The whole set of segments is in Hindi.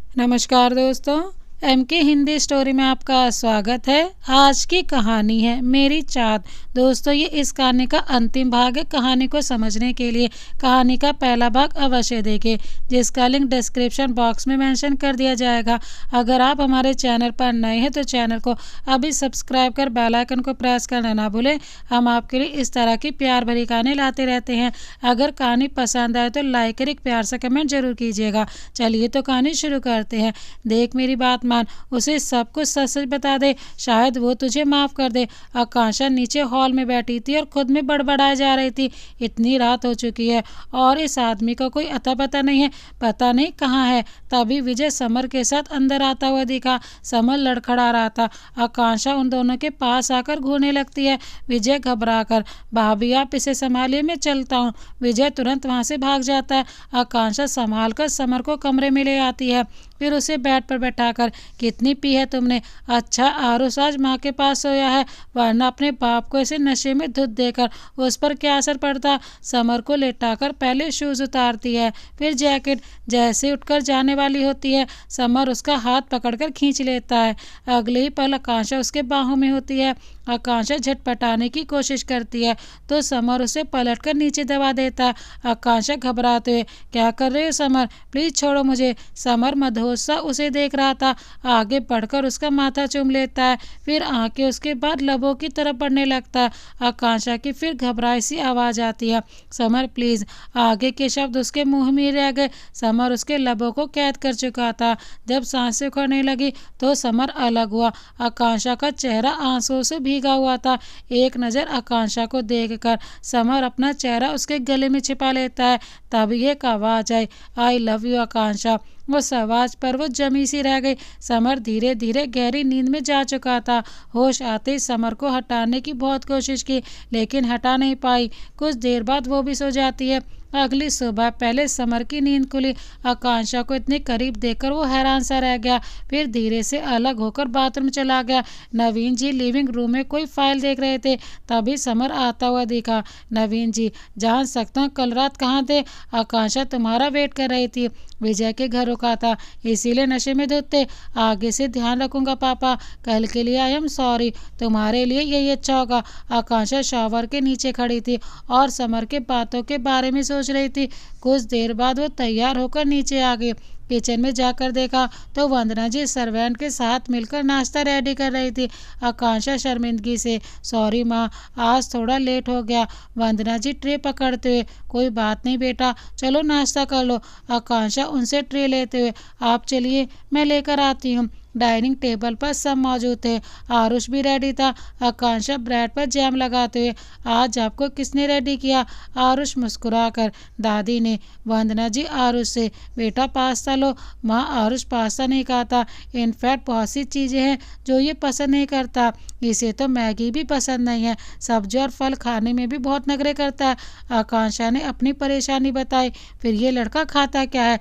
नमस्कार दोस्तों, एमके हिंदी स्टोरी में आपका स्वागत है। आज की कहानी है मेरी चाँद। दोस्तों, ये इस कहानी का अंतिम भाग है। कहानी को समझने के लिए कहानी का पहला भाग अवश्य देखें, जिसका लिंक डिस्क्रिप्शन बॉक्स में मेंशन कर दिया जाएगा। अगर आप हमारे चैनल पर नए हैं तो चैनल को अभी सब्सक्राइब कर बेल आइकन को प्रेस करना ना भूलें। हम आपके लिए इस तरह की प्यार भरी कहानी लाते रहते हैं। अगर कहानी पसंद आए तो लाइक कर एक प्यार सा कमेंट जरूर कीजिएगा। चलिए तो कहानी शुरू करते हैं। देख मेरी बात मान, उसे सब कुछ सच सच बता दे, शायद वो तुझे माफ कर दे। आकांक्षा नीचे हॉल में बैठी थी और खुद में बड़बड़ाए जा रही थी। इतनी रात हो चुकी है और इस आदमी का कोई अता पता नहीं है, पता नहीं कहाँ है। तभी विजय समर के साथ अंदर आता हुआ दिखा। समर लड़खड़ा रहा था। आकांक्षा उन दोनों के पास आकर घूरने लगती है। विजय घबरा कर, भाभी आप इसे संभालिए, मैं चलता हूँ। विजय तुरंत वहां से भाग जाता है। आकांक्षा संभाल कर समर को कमरे में ले आती है, फिर उसे बेड पर बैठाकर, कितनी पी है तुमने? अच्छा, आरुष आज माँ के पास सोया है, वरना अपने बाप को ऐसे नशे में धुत देकर उस पर क्या असर पड़ता। समर को लेटाकर पहले शूज उतारती है, फिर जैकेट। जैसे उठकर जाने वाली होती है, समर उसका हाथ पकड़कर खींच लेता है। अगले ही पल आकांक्षा उसके बाहों में होती है। आकांक्षा झटपटाने की कोशिश करती है तो समर उसे पलटकर नीचे दबा देता है। आकांक्षा घबराते हुए, क्या कर रहे हो समर, प्लीज छोड़ो मुझे। समर मदहोश सा उसे देख रहा था। आगे बढ़कर उसका माथा चूम लेता है, फिर आंखें उसके बाद लबों की तरफ बढ़ने लगता है। आकांक्षा की फिर घबराई सी आवाज आती है, समर प्लीज। आगे के शब्द उसके मुंह में रह गए। समर उसके लबों को कैद कर चुका था। जब सांसें उखड़ने लगी तो समर अलग हुआ। आकांक्षा का चेहरा आंसुओं से भीगा हुआ था। एक नज़र आकांक्षा को देखकर समर अपना चेहरा उसके गले में छिपा लेता है। तभी एक आवाज आई, आई लव यू आकांक्षा। उस आवाज पर वो जमी सी रह गई। समर धीरे धीरे गहरी नींद में जा चुका था। होश आते ही समर को हटाने की बहुत कोशिश की, लेकिन हटा नहीं पाई। कुछ देर बाद वो भी सो जाती है। अगली सुबह पहले समर की नींद खुली। आकांक्षा को इतने करीब देखकर वो हैरान सा रह गया, फिर धीरे से अलग होकर बाथरूम चला गया। नवीन जी लिविंग रूम में कोई फाइल देख रहे थे, तभी समर आता हुआ दिखा। नवीन जी, जान सकता हूँ कल रात कहाँ थे? आकांक्षा तुम्हारा वेट कर रही थी, विजय के घर रुका था, इसीलिए नशे में धुत थे। आगे से ध्यान रखूंगा पापा, कल के लिए आई एम सॉरी। तुम्हारे लिए यही अच्छा होगा। आकांक्षा शॉवर के नीचे खड़ी थी और समर के बातों के बारे में सोच रही थी। कुछ देर बाद वो तैयार होकर नीचे आ गई। किचन में जाकर देखा तो वंदना जी सर्वेंट के साथ मिलकर नाश्ता रेडी कर रही थी। आकांक्षा शर्मिंदगी से, सॉरी माँ, आज थोड़ा लेट हो गया। वंदना जी ट्रे पकड़ते हुए, कोई बात नहीं बेटा, चलो नाश्ता कर लो। आकांक्षा उनसे ट्रे लेते हुए, आप चलिए मैं लेकर आती हूँ। डाइनिंग टेबल पर सब मौजूद थे। आरुष भी रेडी था। आकांक्षा ब्रेड पर जैम लगाते हुए, आज आपको किसने रेडी किया? आरुष मुस्कुराकर, दादी ने। वंदना जी आरुष से, बेटा पास्ता लो। माँ, आरुष पास्ता नहीं खाता, इनफैक्ट बहुत सी चीज़ें हैं जो ये पसंद नहीं करता। इसे तो मैगी भी पसंद नहीं है, सब्जी और फल खाने में भी बहुत नखरे करता है। आकांक्षा ने अपनी परेशानी बताई। फिर ये लड़का खाता क्या है?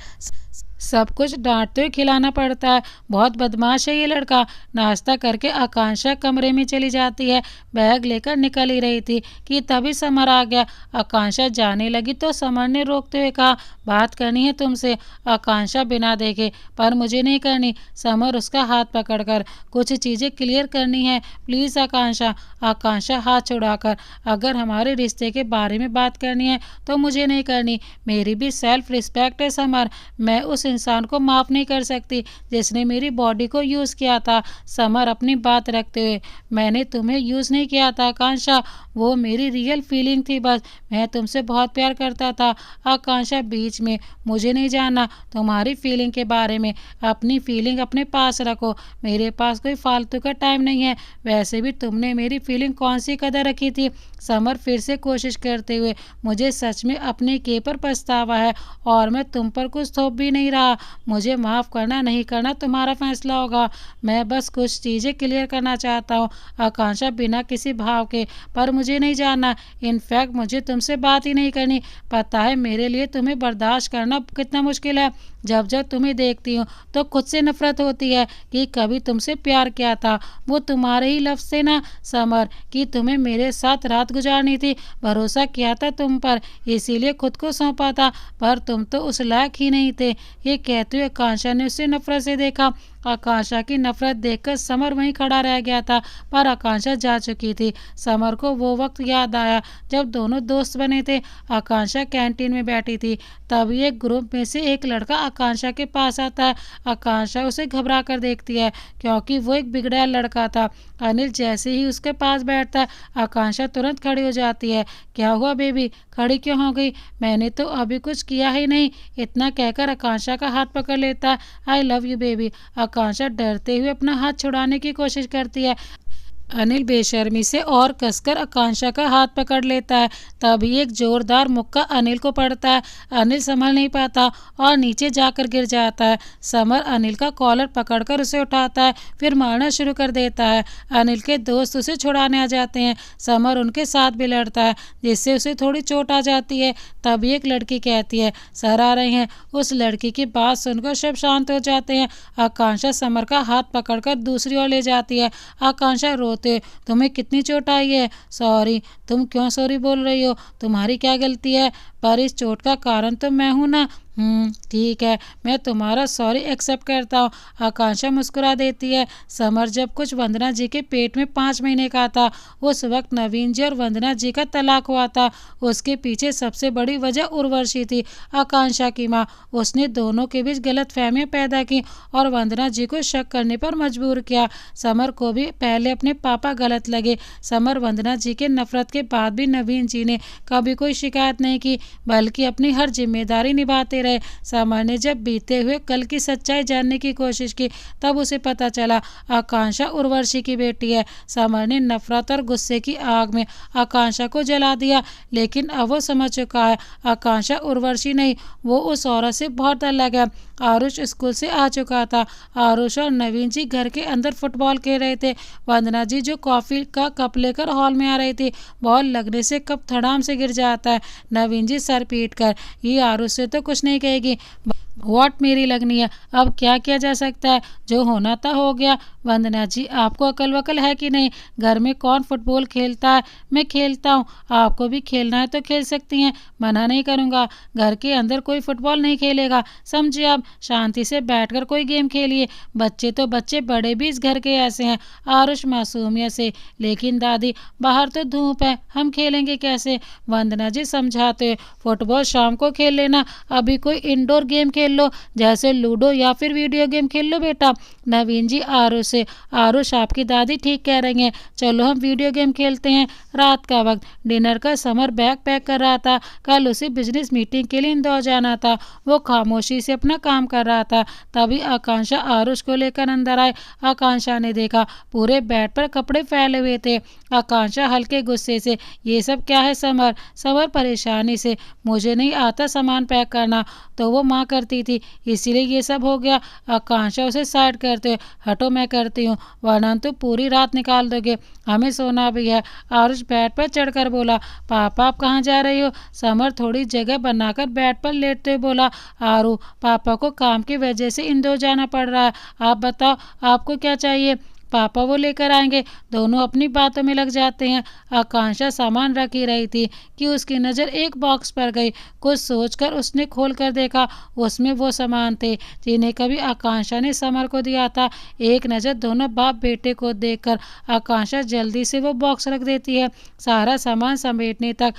सब कुछ डांटते हुए खिलाना पड़ता है, बहुत बदमाश है ये लड़का। नाश्ता करके आकांक्षा कमरे में चली जाती है। बैग लेकर निकल ही रही थी कि तभी समर आ गया। आकांक्षा जाने लगी तो समर ने रोकते हुए कहा, बात करनी है तुमसे। आकांक्षा बिना देखे, पर मुझे नहीं करनी। समर उसका हाथ पकड़कर, कुछ चीज़ें क्लियर करनी है प्लीज़ आकांक्षा। आकांक्षा हाथ छुड़ाकर, अगर हमारे रिश्ते के बारे में बात करनी है तो मुझे नहीं करनी, मेरी भी सेल्फ रिस्पेक्ट है समर। मैं उस इंसान को माफ़ नहीं कर सकती जिसने मेरी बॉडी को यूज़ किया था। समर अपनी बात रखते हुए, मैंने तुम्हें यूज़ नहीं किया था आकांक्षा, वो मेरी रियल फीलिंग थी बस। मैं तुमसे बहुत प्यार करता था। आकांक्षा बीच में, मुझे नहीं जानना तुम्हारी फीलिंग के बारे में, अपनी फीलिंग अपने पास रखो, मेरे पास कोई फालतू का टाइम नहीं है। वैसे भी तुमने मेरी फीलिंग कौन सी कदर रखी थी? समर फिर से कोशिश करते हुए, मुझे सच में अपने किए पर पछतावा है और मैं तुम पर कुछ थोप भी नहीं रहा। मुझे माफ़ करना नहीं करना तुम्हारा फैसला होगा। मैं बस कुछ चीज़ें क्लियर करना चाहता हूँ आकांक्षा, बिना किसी भाव के। पर मुझे नहीं जानना, इनफैक्ट मुझे तुमसे बात ही नहीं करनी। पता है मेरे लिए तुम्हें बर्दाश्त करना कितना मुश्किल है। जब जब तुम्हें देखती हूँ तो खुद से नफरत होती है कि कभी तुमसे प्यार किया था, वो तुम्हारे ही लफ्ज़ थे ना समर, कि तुम्हें मेरे साथ रात गुजारनी थी। भरोसा किया था तुम पर, इसीलिए खुद को सौंपा था, पर तुम तो उस लायक ही नहीं थे। ये कहते हुए आकांक्षा ने उसे नफरत से देखा। आकांक्षा की नफरत देखकर समर वहीं खड़ा रह गया था, पर आकांक्षा जा चुकी थी। समर को वो वक्त याद आया जब दोनों दोस्त बने थे। आकांक्षा कैंटीन में बैठी थी, तभी एक ग्रुप में से एक लड़का आकांक्षा के पास आता है। आकांक्षा उसे घबरा कर देखती है, क्योंकि वो एक बिगड़ैल लड़का था। अनिल जैसे ही उसके पास बैठता है, आकांक्षा तुरंत खड़ी हो जाती है। क्या हुआ बेबी, खड़ी क्यों हो गई? मैंने तो अभी कुछ किया ही नहीं। इतना कहकर आकांक्षा का हाथ पकड़ लेता है। I love you baby. Akanksha डरते हुए अपना हाथ छुड़ाने की कोशिश करती है। अनिल बेशर्मी से और कसकर आकांक्षा का हाथ पकड़ लेता है। तभी एक जोरदार मुक्का अनिल को पड़ता है। अनिल संभल नहीं पाता और नीचे जाकर गिर जाता है। समर अनिल का कॉलर पकड़कर उसे उठाता है, फिर मारना शुरू कर देता है। अनिल के दोस्त उसे छुड़ाने आ जाते हैं। समर उनके साथ भी लड़ता है, जिससे उसे थोड़ी चोट आ जाती है। तभी एक लड़की कहती है सर आ रहे हैं। उस लड़की की बात सुनकर सब शांत हो जाते हैं। आकांक्षा समर का हाथ पकड़कर दूसरी ओर ले जाती है। आकांक्षा तुम्हें कितनी चोट आई है? सॉरी। तुम क्यों सॉरी बोल रही हो? तुम्हारी क्या गलती है? पर इस चोट का कारण तो मैं हूं ना। ठीक है, मैं तुम्हारा सॉरी एक्सेप्ट करता हूँ। आकांक्षा मुस्कुरा देती है। समर जब कुछ वंदना जी के पेट में 5 महीने का था, उस वक्त नवीन जी और वंदना जी का तलाक हुआ था। उसके पीछे सबसे बड़ी वजह उर्वशी थी, आकांक्षा की माँ। उसने दोनों के बीच गलत फहमियाँ पैदा की और वंदना जी को शक करने पर मजबूर किया। समर को भी पहले अपने पापा गलत लगे। समर वंदना जी के नफरत के बाद भी नवीन जी ने कभी कोई शिकायत नहीं की, बल्कि अपनी हर जिम्मेदारी निभाते रहे। समर ने जब बीते हुए कल की सच्चाई जानने की कोशिश की, तब उसे पता चला आकांक्षा उर्वशी की बेटी है। समर ने नफरत और गुस्से की आग में आकांक्षा को जला दिया, लेकिन अब वो समझ चुका है आकांक्षा उर्वशी नहीं, वो उस औरत से बहुत अलग है। आरुष स्कूल से आ चुका था। आरुष और नवीन जी घर के अंदर फुटबॉल खेल रहे थे। वंदना जी जो कॉफी का कप लेकर हॉल में आ रही थी, बॉल लगने से कप धड़ाम से गिर जाता है। नवीन जी सर पीट कर, ये आरुष से तो कुछ नहीं कहेगी, वॉट मेरी लगनी है, अब क्या किया जा सकता है? जो होना था हो गया। वंदना जी आपको अकल वकल है कि नहीं? घर में कौन फुटबॉल खेलता है? मैं खेलता हूँ, आपको भी खेलना है तो खेल सकती हैं, मना नहीं करूँगा। घर के अंदर कोई फुटबॉल नहीं खेलेगा, समझिए आप। शांति से बैठकर कोई गेम खेलिए। बच्चे तो बच्चे, बड़े भी इस घर के ऐसे हैं। आरुष मासूमियत से, लेकिन दादी बाहर तो धूप है, हम खेलेंगे कैसे? वंदना जी समझाते, फुटबॉल शाम को खेल लेना, अभी कोई इंडोर गेम खेल लो, जैसे लूडो या फिर वीडियो गेम खेल लो बेटा। नवीन जी आरुष से, आरुष आपकी दादी ठीक कह रही हैं, चलो हम वीडियो गेम खेलते हैं। रात का वक्त, डिनर का समर बैग पैक कर रहा था। कल उसे बिजनेस मीटिंग के लिए इंदौर जाना था। वो खामोशी से अपना काम कर रहा था। तभी आकांक्षा आरुष को लेकर अंदर आए। आकांक्षा ने देखा पूरे बेड पर कपड़े फैले हुए थे। आकांक्षा हल्के गुस्से से, ये सब क्या है समर? समर परेशानी से, मुझे नहीं आता सामान पैक करना, तो वो माँ करती थी, इसीलिए ये सब हो गया। आकांक्षा उसे साइड करते, हटो मैं करती हूँ, वरना तो पूरी रात निकाल दोगे, हमें सोना भी है। आरुष बेड पर चढ़कर बोला, पापा आप कहाँ जा रही हो? समर थोड़ी जगह बनाकर बेड पर लेटते हुए बोला, आरू पापा को काम की वजह से इंदौर जाना पड़ रहा है, आप बताओ आपको क्या चाहिए? पापा वो लेकर आएंगे। दोनों अपनी बातों में लग जाते हैं। आकांक्षा सामान रख ही रही थी कि उसकी नज़र एक बॉक्स पर गई। कुछ सोचकर उसने खोल कर देखा, उसमें वो सामान थे जिन्हें कभी आकांक्षा ने समर को दिया था। एक नज़र दोनों बाप बेटे को देखकर आकांक्षा जल्दी से वो बॉक्स रख देती है। सारा सामान समेटने तक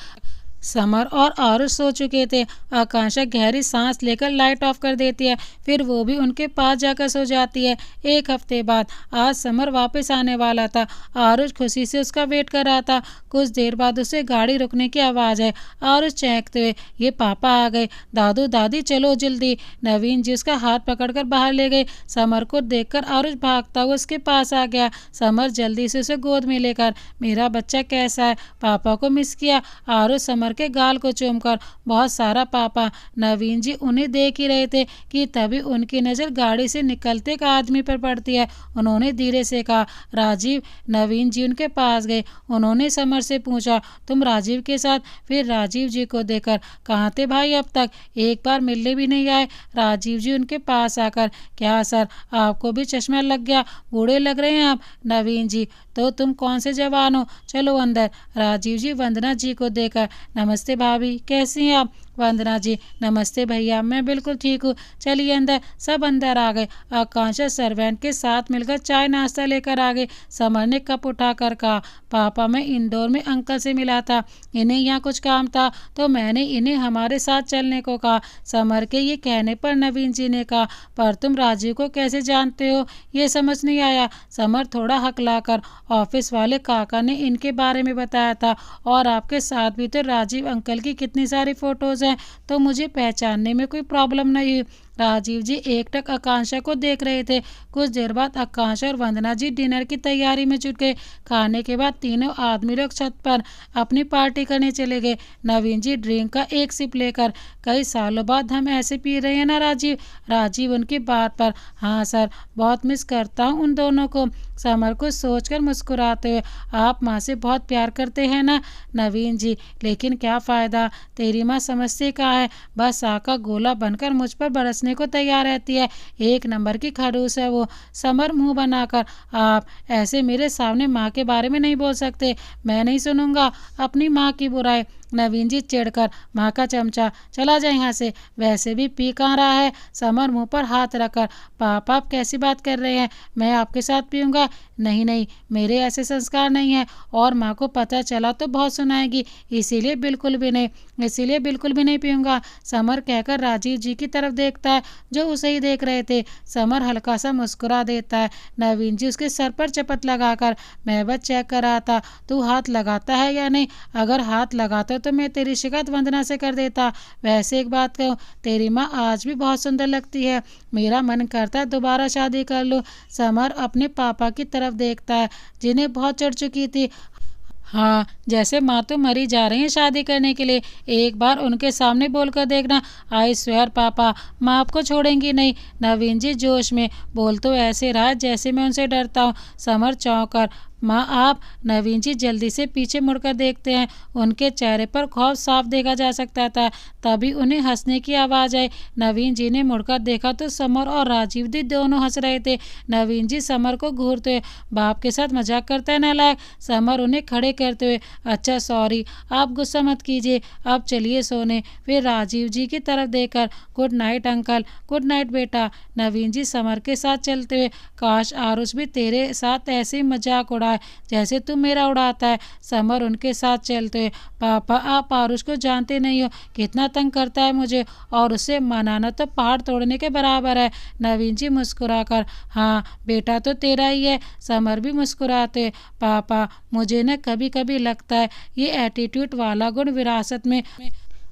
समर और आरुष सो चुके थे। आकांक्षा गहरी सांस लेकर लाइट ऑफ कर देती है, फिर वो भी उनके पास जाकर सो जाती है। एक हफ्ते बाद आज समर वापस आने वाला था। आरुष खुशी से उसका वेट कर रहा था। कुछ देर बाद उसे गाड़ी रुकने की आवाज़ है। आरुष चहकते हुए, ये पापा आ गए, दादू दादी चलो जल्दी। नवीन जी उसका हाथ पकड़कर बाहर ले गए। समर को देखकर आरुष भागता हुआ उसके पास आ गया। समर जल्दी से उसे गोद में लेकर, मेरा बच्चा कैसा है? पापा को मिस किया? आरुष समर समर के गाल को चूमकर। बहुत सारा पापा। नवीन जी उन्हें देख ही रहे थे कि तभी उनकी नज़र गाड़ी से निकलते एक आदमी पर पड़ती है। उन्होंने धीरे से कहा, राजीव। नवीन जी उनके पास गए। उन्होंने समर से पूछा, तुम राजीव के साथ? फिर राजीव जी को देखकर, कहाँ थे भाई अब तक? एक बार मिलने भी नहीं आए? राजीव जी उनके पास आकर, क्या सर आपको भी चश्मा लग गया? बूढ़े लग रहे हैं आप। नवीन जी, तो तुम कौन से जवान हो? चलो अंदर। राजीव जी वंदना जी को देखकर, नमस्ते भाभी, कैसी हैं आप? वंदना जी, नमस्ते भैया, मैं बिल्कुल ठीक हूँ, चलिए अंदर। सब अंदर आ गए। आकांक्षा सर्वेंट के साथ मिलकर चाय नाश्ता लेकर आ गए। समर ने कप उठाकर कहा, पापा मैं इंदौर में अंकल से मिला था, इन्हें यहाँ कुछ काम था तो मैंने इन्हें हमारे साथ चलने को कहा। समर के ये कहने पर नवीन जी ने कहा, पर तुम राजीव को कैसे जानते हो? ये समझ नहीं आया। समर थोड़ा हकलाकर, ऑफिस वाले काका ने इनके बारे में बताया था, और आपके साथ भी तो राजीव अंकल की कितनी सारी फोटोज हैं, तो मुझे पहचानने में कोई प्रॉब्लम नहीं हुई। राजीव जी एकटक आकांक्षा को देख रहे थे। कुछ देर बाद आकांक्षा और वंदना जी डिनर की तैयारी में जुट गए। खाने के बाद तीनों आदमी लोग छत पर अपनी पार्टी करने चले गए। नवीन जी ड्रिंक का एक सिप लेकर, कई सालों बाद हम ऐसे पी रहे हैं ना राजीव? राजीव उनकी बात पर, हाँ सर, बहुत मिस करता हूँ उन दोनों को। समर को सोचकर मुस्कुराते हुए, आप माँ से बहुत प्यार करते हैं ना? नवीन जी, लेकिन क्या फ़ायदा, तेरी माँ समझती कहाँ है, बस आका गोला बनकर मुझ पर बरसने को तैयार रहती है। एक नंबर की खड़ूस है वो। समर मुंह बनाकर, आप ऐसे मेरे सामने माँ के बारे में नहीं बोल सकते, मैं नहीं सुनूंगा अपनी माँ की बुराई। नवीन जी चिढ़कर, माँ का चमचा, चला जाए यहाँ से, वैसे भी पी कहाँ रहा है? समर मुंह पर हाथ रखकर, पापा आप कैसी बात कर रहे हैं, मैं आपके साथ पीऊँगा? नहीं नहीं, मेरे ऐसे संस्कार नहीं है, और माँ को पता चला तो बहुत सुनाएगी, इसीलिए बिल्कुल भी नहीं पीऊँगा। समर कहकर राजीव जी की तरफ देखता है जो उसे ही देख रहे थे। समर हल्का सा मुस्कुरा देता है। नवीन जी उसके सर पर चपत लगाकर, मैं बस चेक कर रहा था तू हाथ लगाता है या नहीं, अगर हाथ लगाता तो मैं तेरी शिकायत वंदना से कर देता। वैसे एक बात कहूँ, तेरी माँ आज भी बहुत सुंदर लगती है, मेरा मन करता है दोबारा शादी कर लूँ। समर अपने पापा की तरफ देखता है जिन्हें बहुत चढ़ चुकी थी। हाँ, जैसे माँ तो मरी जा रही हैं शादी करने के लिए, एक बार उनके सामने बोलकर देखना, आई स्वेयर पापा, माँ आपको छोड़ेंगी नहीं। नवीन जी जोश में, बोल तो ऐसे रहा जैसे मैं उनसे डरता हूँ। समर चौंक कर, माँ आप? नवीन जी जल्दी से पीछे मुड़कर देखते हैं। उनके चेहरे पर खौफ साफ देखा जा सकता था। तभी उन्हें हंसने की आवाज़ आई। नवीन जी ने मुड़कर देखा तो समर और राजीव जी दोनों हंस रहे थे। नवीन जी समर को घूरते हुए, बाप के साथ मजाक करता है नालायक। समर उन्हें खड़े करते हुए, अच्छा सॉरी, आप गुस्सा मत कीजिए, अब चलिए सोने। फिर राजीव जी की तरफ देखकर, good night uncle. Good night बेटा। नवीन जी समर के साथ चलते हुए, काश आरुष भी तेरे साथ ऐसे ही मजाक उड़ा जैसे तुम मेरा उड़ाता है। समर उनके साथ चलते हुए, पापा आप आरुष को जानते नहीं हो, कितना तंग करता है मुझे, और उसे मनाना तो पहाड़ तोड़ने के बराबर है। नवीन जी मुस्कुराकर, हाँ बेटा तो तेरा ही है। समर भी मुस्कुराते, पापा मुझे न कभी कभी लगता है ये एटीट्यूड वाला गुण विरासत में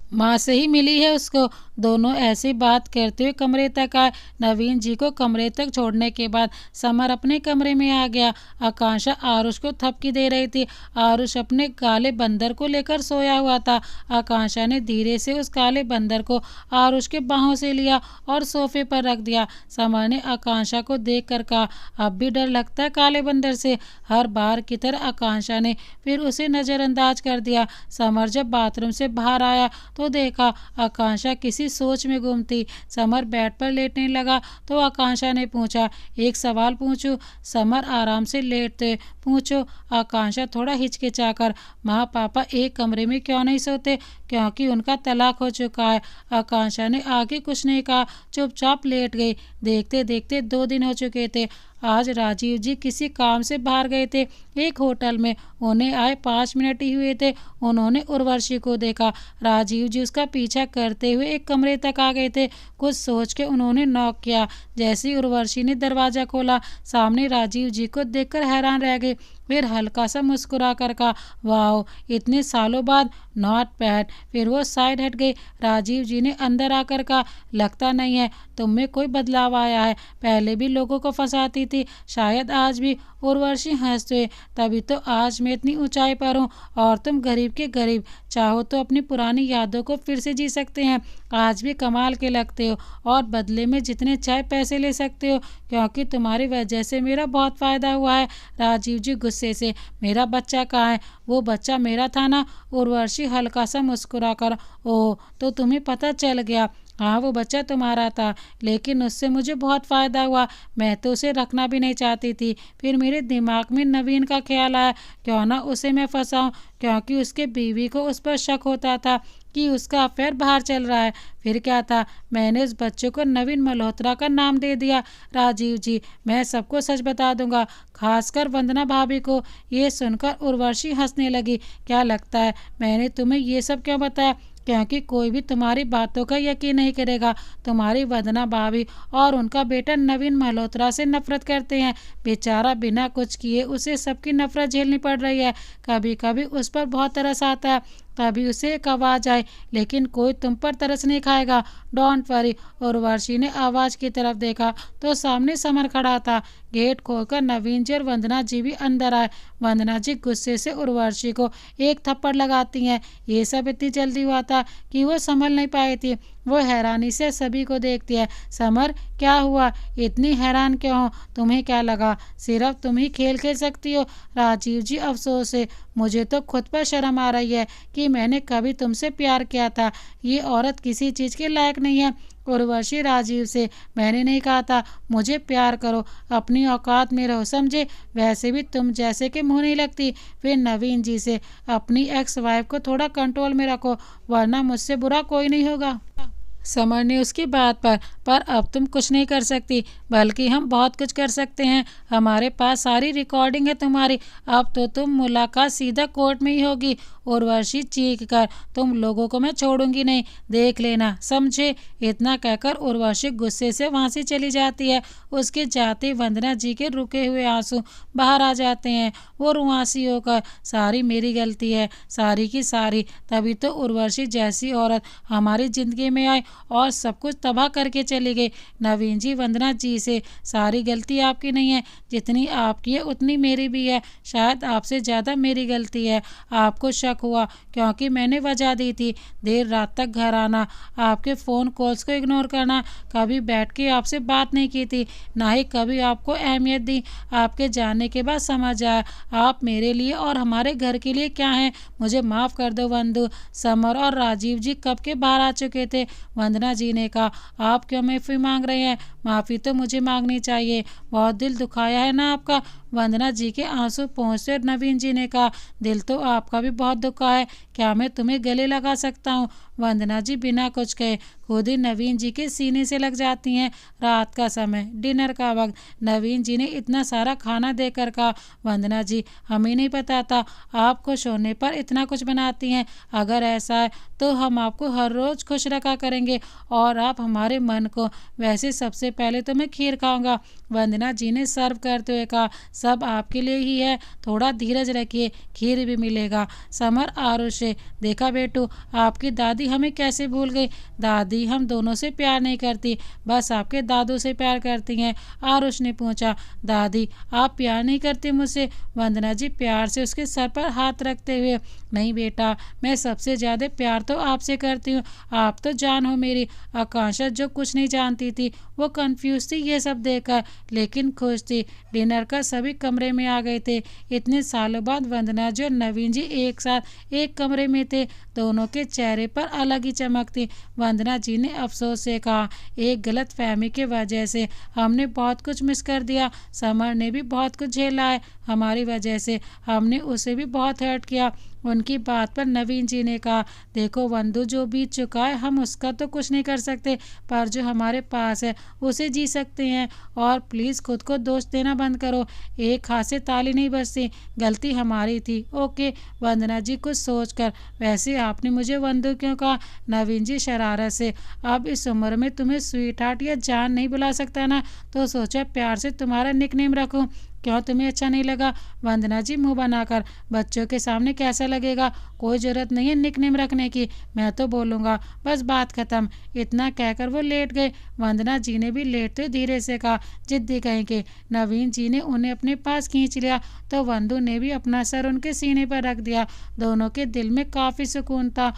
माँ से ही मिली है उसको। दोनों ऐसी बात करते हुए कमरे तक आए। नवीन जी को कमरे तक छोड़ने के बाद समर अपने कमरे में आ गया। आकांक्षा आरुष को थपकी दे रही थी। आरुष अपने काले बंदर को लेकर सोया हुआ था। आकांक्षा ने धीरे से उस काले बंदर को आरुष के बाहों से लिया और सोफे पर रख दिया। समर ने आकांक्षा को देख कर कहा, अब भी डर लगता है काले बंदर से? हर बार की तरह आकांक्षा ने फिर उसे नज़रअंदाज कर दिया। समर जब बाथरूम से बाहर आया तो देखा आकांक्षा किसी सोच में गुम थी। समर बेड पर लेटने लगा तो आकांक्षा ने पूछा, एक सवाल पूछूं? समर आराम से लेटते, पूछो। आकांक्षा थोड़ा हिचकिचाकर, माँ पापा एक कमरे में क्यों नहीं सोते? क्योंकि उनका तलाक हो चुका है। आकांक्षा ने आगे कुछ नहीं कहा, चुपचाप लेट गई। देखते देखते 2 दिन हो चुके थे। आज राजीव जी किसी काम से बाहर गए थे एक होटल में। उन्हें आए 5 मिनट ही हुए थे। उन्होंने उर्वशी को देखा। राजीव जी उसका पीछा करते हुए एक कमरे तक आ गए थे। कुछ सोच के उन्होंने नॉक किया। जैसे ही उर्वशी ने दरवाज़ा खोला, सामने राजीव जी को देखकर हैरान रह गए। फिर हल्का सा मुस्कुरा कर कहा, वाह इतने सालों बाद, नॉट बैड। फिर वो साइड हट गई। राजीव जी ने अंदर आकर कहा, लगता नहीं है तुम में कोई बदलाव आया है, पहले भी लोगों को फंसाती थी, शायद आज भी। उर्वशी हंसते हुए, तभी तो आज मैं इतनी ऊंचाई पर हूँ और तुम गरीब के गरीब। चाहो तो अपनी पुरानी यादों को फिर से जी सकते हैं। आज भी कमाल के लगते हो और बदले में जितने चाहे पैसे ले सकते हो, क्योंकि तुम्हारी वजह से मेरा बहुत फ़ायदा हुआ है। राजीव जी गुस्से से, मेरा बच्चा कहाँ है? वो बच्चा मेरा था ना? उर्वशी हल्का सा मुस्कुरा कर, ओह तो तुम्हें पता चल गया। हाँ, वो बच्चा तुम्हारा था, लेकिन उससे मुझे बहुत फ़ायदा हुआ। मैं तो उसे रखना भी नहीं चाहती थी। फिर मेरे दिमाग में नवीन का ख्याल आया, क्यों ना उसे मैं फंसाऊं, क्योंकि उसके बीवी को उस पर शक होता था कि उसका अफेयर बाहर चल रहा है। फिर क्या था, मैंने उस बच्चे को नवीन मल्होत्रा का नाम दे दिया। राजीव जी, मैं सबको सच बता दूंगा, खासकर वंदना भाभी को। ये सुनकर उर्वशी हंसने लगी। क्या लगता है मैंने तुम्हें ये सब क्यों बताया? क्योंकि कोई भी तुम्हारी बातों का यकीन नहीं करेगा। तुम्हारी वंदना भाभी और उनका बेटा नवीन मल्होत्रा से नफरत करते हैं। बेचारा बिना कुछ किए उसे सबकी नफरत झेलनी पड़ रही है। कभी कभी उस पर बहुत तरस आता है, तभी उसे एक आवाज़ आए, लेकिन कोई तुम पर तरस नहीं खाएगा। Don't worry. उर्वशी ने आवाज़ की तरफ देखा तो सामने समर खड़ा था। गेट खोलकर नवीन जी और वंदना जी भी अंदर आए। वंदना जी गुस्से से उर्वशी को एक थप्पड़ लगाती हैं। ये सब इतनी जल्दी हुआ था कि वो संभल नहीं पाई थी। वो हैरानी से सभी को देखती है। समर, क्या हुआ? इतनी हैरान क्यों हो? तुम्हें क्या लगा सिर्फ तुम ही खेल खेल सकती हो? राजीव जी अफसोस से, मुझे तो खुद पर शर्म आ रही है कि मैंने कभी तुमसे प्यार किया था। ये औरत किसी चीज़ के लायक नहीं है। उर्वशी राजीव से, मैंने नहीं कहा था मुझे प्यार करो, अपनी औकात में रहो, समझे? वैसे भी तुम जैसे कि मुँह नहीं लगती। फिर नवीन जी से, अपनी एक्स वाइफ को थोड़ा कंट्रोल में रखो, वरना मुझसे बुरा कोई नहीं होगा। समर ने उसकी बात पर अब तुम कुछ नहीं कर सकती, बल्कि हम बहुत कुछ कर सकते हैं। हमारे पास सारी रिकॉर्डिंग है तुम्हारी। अब तो तुम मुलाकात सीधा कोर्ट में ही होगी। उर्वशी चीख कर, तुम लोगों को मैं छोड़ूंगी नहीं, देख लेना, समझे? इतना कहकर उर्वशी गुस्से से वहाँ से चली जाती है। उसके जाते वंदना जी के रुके हुए आंसू बाहर आ जाते हैं। वो रुआंसी होकर, सारी मेरी गलती है, सारी की सारी। तभी तो उर्वशी जैसी औरत हमारी ज़िंदगी में आई और सब कुछ तबाह करके चली गई। नवीन जी वंदना जी से, सारी गलती आपकी नहीं है, जितनी आपकी है उतनी मेरी भी है। शायद आपसे ज़्यादा मेरी गलती है। आपको शक हुआ क्योंकि मैंने वजह दी थी, देर रात तक घर आना, आपके फ़ोन कॉल्स को इग्नोर करना, कभी बैठ के आपसे बात नहीं की थी, ना ही कभी आपको अहमियत दी। आपके जाने के बाद समझ आया आप मेरे लिए और हमारे घर के लिए क्या हैं। मुझे माफ़ कर दो वंदु। समर और राजीव जी कब के बाहर आ चुके थे। वंदना जी ने कहा, आप क्यों माफ़ी मांग रहे हैं? माफ़ी तो मुझे मांगनी चाहिए, बहुत दिल दुखाया है ना आपका। वंदना जी के आंसू पहुँचते नवीन जी ने कहा, दिल तो आपका भी बहुत दुखा है, क्या मैं तुम्हें गले लगा सकता हूँ? वंदना जी बिना कुछ कहे खुद ही नवीन जी के सीने से लग जाती हैं। रात का समय, डिनर का वक्त, नवीन जी ने इतना सारा खाना देकर कहा, वंदना जी हमें नहीं पता था आप खुश होने पर इतना कुछ बनाती हैं। अगर ऐसा है तो हम आपको हर रोज़ खुश रखा करेंगे और आप हमारे मन को। वैसे सबसे पहले तो मैं खीर खाऊंगा। वंदना जी ने सर्व करते हुए कहा, सब आपके लिए ही है, थोड़ा धीरज रखिए, खीर भी मिलेगा। समर आरुष से, देखा बेटू, आपकी दादी हमें कैसे भूल गई। दादी हम दोनों से प्यार नहीं करती, बस आपके दादू से प्यार करती हैं। आरुष ने पूछा, दादी आप प्यार नहीं करती मुझसे? वंदना जी प्यार से उसके सर पर हाथ रखते हुए, नहीं बेटा, मैं सबसे ज़्यादा प्यार तो आपसे करती हूँ, आप तो जान हो मेरी। आकांक्षा जो कुछ नहीं जानती थी वो कंफ्यूज थी ये सब देखकर, लेकिन खुश थी। डिनर का सभी कमरे में आ गए थे। इतने सालों बाद वंदना जी और नवीन जी एक साथ एक कमरे में थे। दोनों के चेहरे पर अलग ही चमक थी। वंदना जी ने अफसोस से कहा, एक गलत फहमी की वजह से हमने बहुत कुछ मिस कर दिया। समर ने भी बहुत कुछ झेला है हमारी वजह से, हमने उसे भी बहुत हर्ट किया। उनकी बात पर नवीन जी ने कहा, देखो वंदु, जो बीत चुका है हम उसका तो कुछ नहीं कर सकते, पर जो हमारे पास है उसे जी सकते हैं। और प्लीज़ खुद को दोष देना बंद करो, एक हाथ से ताली नहीं बजती, गलती हमारी थी। ओके। वंदना जी कुछ सोचकर, वैसे आपने मुझे वंदु क्यों कहा? नवीन जी शरारत से, अब इस उम्र में तुम्हें स्वीट हार्ट या जान नहीं बुला सकता ना, तो सोचा प्यार से तुम्हारा निकनेम रखूं। क्यों तुम्हें अच्छा नहीं लगा? वंदना जी मुंह बनाकर, बच्चों के सामने कैसा लगेगा? कोई जरूरत नहीं है निकनेम रखने की, मैं तो बोलूँगा, बस बात खत्म। इतना कहकर वो लेट गए। वंदना जी ने भी लेटते धीरे से कहा, जिद्दी कहीं के। नवीन जी ने उन्हें अपने पास खींच लिया तो वंदू ने भी अपना सर उनके सीने पर रख दिया। दोनों के दिल में काफ़ी सुकून था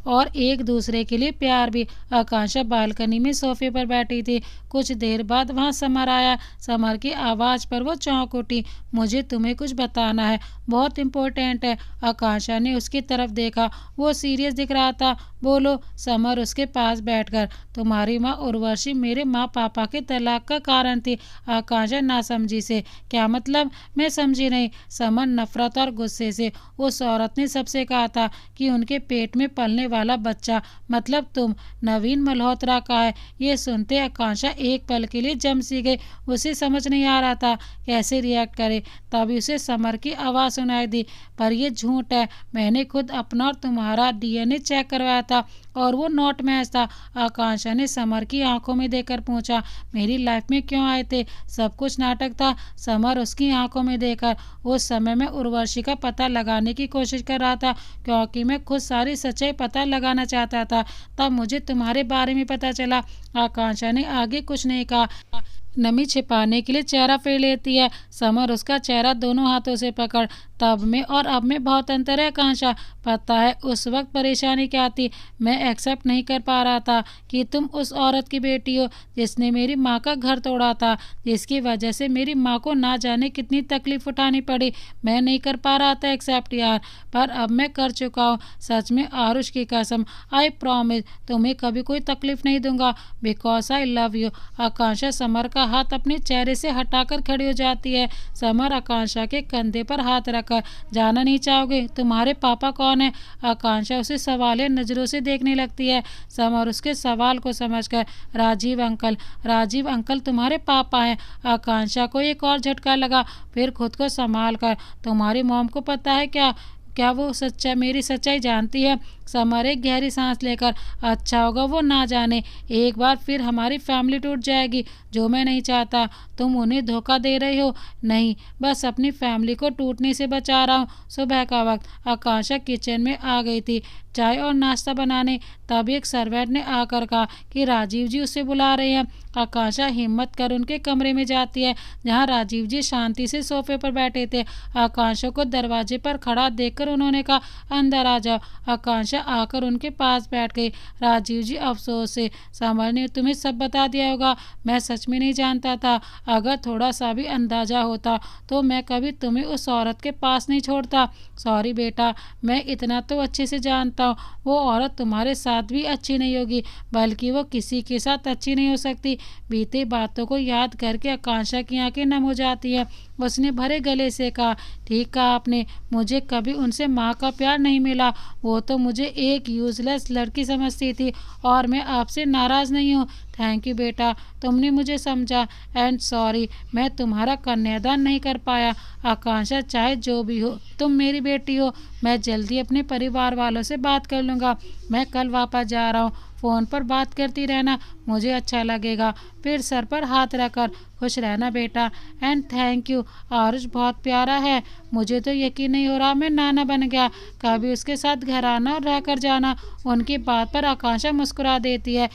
और एक दूसरे के लिए प्यार भी। आकांक्षा बालकनी में सोफे पर बैठी थी। कुछ देर बाद वहाँ समर आया। समर की आवाज़ पर वो चौंक उठी। मुझे तुम्हें कुछ बताना है, बहुत इम्पोर्टेंट है। आकांक्षा ने उसकी तरफ देखा, वो सीरियस दिख रहा था। बोलो। समर उसके पास बैठकर, तुम्हारी माँ उर्वशी मेरे माँ पापा के तलाक का कारण थी। आकांक्षा नासमझी से, क्या मतलब? मैं समझी नहीं। समर नफरत और गुस्से से, उस औरत ने सबसे कहा था कि उनके पेट में पलने वाला बच्चा मतलब तुम, नवीन मल्होत्रा का है। ये सुनते आकांक्षा एक पल के लिए जम सी गई। उसे समझ नहीं आ रहा था कैसे रिएक्ट करे। तभी उसे समर की आवाज़ सुनाई दी, पर यह झूठ है। मैंने खुद अपना और तुम्हारा डीएनए चेक करवाया था और वो नॉट मैच था। आकांक्षा ने समर की आंखों में देखकर पूछा, मेरी लाइफ में क्यों आए थे? सब कुछ नाटक था। समर उसकी आंखों में देखकर, उस समय मैं उर्वशी का पता लगाने की कोशिश कर रहा था, क्योंकि मैं खुद सारी सच्चाई पता लगाना चाहता था। तब मुझे तुम्हारे बारे में पता चला। आकांक्षा ने आगे कुछ नहीं कहा। नमी छिपाने के लिए चेहरा फेर लेती है। समर उसका चेहरा दोनों हाथों से पकड़, तब में और अब में बहुत अंतर है आकांक्षा। पता है उस वक्त परेशानी क्या थी? मैं एक्सेप्ट नहीं कर पा रहा था कि तुम उस औरत की बेटी हो जिसने मेरी माँ का घर तोड़ा था, जिसकी वजह से मेरी माँ को ना जाने कितनी तकलीफ उठानी पड़ी। मैं नहीं कर पा रहा था एक्सेप्ट यार, पर अब मैं कर चुका हूँ। सच में आरुष की कसम, आई प्रॉमिस तुम्हें कभी कोई तकलीफ नहीं दूंगा, because I love you. Akanksha summer का हाथ अपने चेहरे से हटाकर खड़ी हो जाती है। समर आकांक्षा के कंधे पर हाथ रखकर, जानना नहीं चाहोगे तुम्हारे पापा कौन है? आकांक्षा उसे सवालिया नजरों से देखने लगती है। समर उसके सवाल को समझकर, राजीव अंकल। राजीव अंकल तुम्हारे पापा हैं? आकांक्षा को एक और झटका लगा, फिर खुद को संभाल कर, तुम्हारी मॉम को पता है क्या? क्या वो सच्चा मेरी सच्चाई जानती है? समर एक गहरी सांस लेकर, अच्छा होगा वो ना जाने, एक बार फिर हमारी फैमिली टूट जाएगी, जो मैं नहीं चाहता। तुम उन्हें धोखा दे रही हो? नहीं, बस अपनी फैमिली को टूटने से बचा रहा हूँ। सुबह का वक्त, आकांक्षा किचन में आ गई थी चाय और नाश्ता बनाने। तभी एक सर्वेंट ने आकर कहा कि राजीव जी उसे बुला रहे हैं। आकांक्षा हिम्मत कर उनके कमरे में जाती है, जहाँ राजीव जी शांति से सोफे पर बैठे थे। आकांक्षा को दरवाजे पर खड़ा देखकर उन्होंने कहा, अंदर आ जाओ। आकांक्षा आकर उनके पास बैठ गई। राजीव जी अफसोस से, समर ने तुम्हें सब बता दिया होगा, मैं सच में नहीं जानता था। अगर थोड़ा सा भी अंदाजा होता तो मैं कभी तुम्हें उस औरत के पास नहीं छोड़ता। सॉरी बेटा, मैं इतना तो अच्छे से जानता हूँ, वो औरत तुम्हारे साथ भी अच्छी नहीं होगी, बल्कि वो किसी के साथ अच्छी नहीं हो सकती। बीते बातों को याद करके आकांक्षा की आंखें नम हो जाती है। उसने भरे गले से कहा, ठीक कहा आपने, मुझे कभी उनसे माँ का प्यार नहीं मिला। वो तो मुझे एक यूजलेस लड़की समझती थी और मैं आपसे नाराज़ नहीं हूँ। थैंक यू बेटा, तुमने मुझे समझा। एंड सॉरी मैं तुम्हारा कन्यादान नहीं कर पाया। आकांक्षा चाहे जो भी हो, तुम मेरी बेटी हो। मैं जल्दी अपने परिवार वालों से बात कर लूँगा। मैं कल वापस जा रहा हूँ। फ़ोन पर बात करती रहना, मुझे अच्छा लगेगा। फिर सर पर हाथ रखकर, खुश रहना बेटा। And thank you. आरुष बहुत प्यारा है, मुझे तो यकीन नहीं हो रहा मैं नाना बन गया। कभी उसके साथ घर आना और रहकर जाना। उनकी बात पर आकांक्षा मुस्कुरा देती है।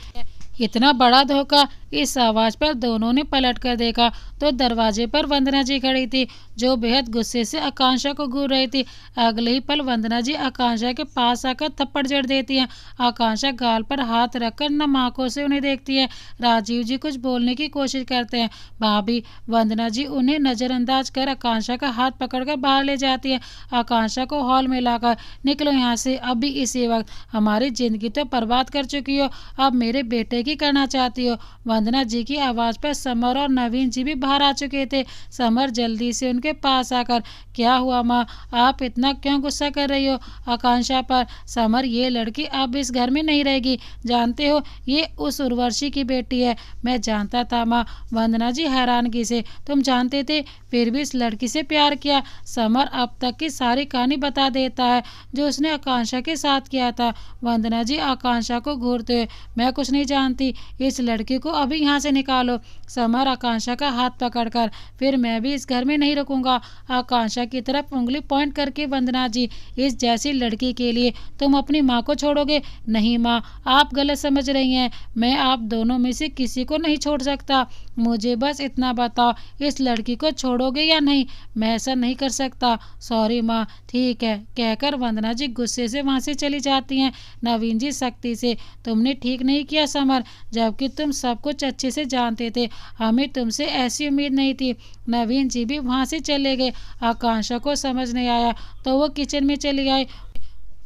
इतना बड़ा धोखा? इस आवाज़ पर दोनों ने पलट कर देखा तो दरवाजे पर वंदना जी खड़ी थी, जो बेहद गुस्से से आकांक्षा को घूर रही थी। अगले ही पल वंदना जी आकांक्षा के पास आकर थप्पड़ जड़ देती हैं। आकांक्षा गाल पर हाथ रखकर नम आंखों से उन्हें देखती है। राजीव जी कुछ बोलने की कोशिश करते हैं। भाभी। वंदना जी उन्हें नज़रअंदाज कर आकांक्षा का हाथ पकड़कर बाहर ले जाती है। आकांक्षा को हॉल में लाकर, निकलो यहाँ से अभी इसी वक्त। हमारी ज़िंदगी तो बर्बाद कर चुकी हो, अब मेरे बेटे की करना चाहती हो। वंदना जी की आवाज़ पर समर और नवीन जी भी बाहर आ चुके थे। समर जल्दी से उनके पास आकर, क्या हुआ माँ, आप इतना क्यों गुस्सा कर रही हो आकांक्षा पर? समर, ये लड़की अब इस घर में नहीं रहेगी, जानते हो, ये उस उर्वशी की बेटी है। मैं जानता था माँ। वंदना जी हैरानगी से, तुम जानते थे, फिर भी इस लड़की से प्यार किया? समर अब तक की सारी कहानी बता देता है जो उसने आकांक्षा के साथ किया था। वंदना जी आकांक्षा को घूरते हुए, मैं कुछ नहीं जानती। जानती, इस लड़की को अभी यहाँ से निकालो। समर आकांक्षा का हाथ पकड़कर, फिर मैं भी इस घर में नहीं रुकूंगा। आकांक्षा की तरफ उंगली पॉइंट करके, वंदना जी, इस जैसी लड़की के लिए तुम अपनी माँ को छोड़ोगे? नहीं माँ, आप गलत समझ रही हैं। मैं आप दोनों में से किसी को नहीं छोड़ सकता। मुझे बस इतना बताओ, इस लड़की को छोड़ोगे या नहीं? मैं ऐसा नहीं कर सकता। सॉरी माँ। ठीक है, कहकर वंदना जी गुस्से से वहाँ से चली जाती हैं। नवीन जी सख्ती से, तुमने ठीक नहीं किया समर, जबकि तुम सब कुछ अच्छे से जानते थे। हमें तुमसे ऐसी उम्मीद नहीं थी। नवीन जी भी वहाँ से चले गए। आकांक्षा को समझ नहीं आया तो वो किचन में चली आई।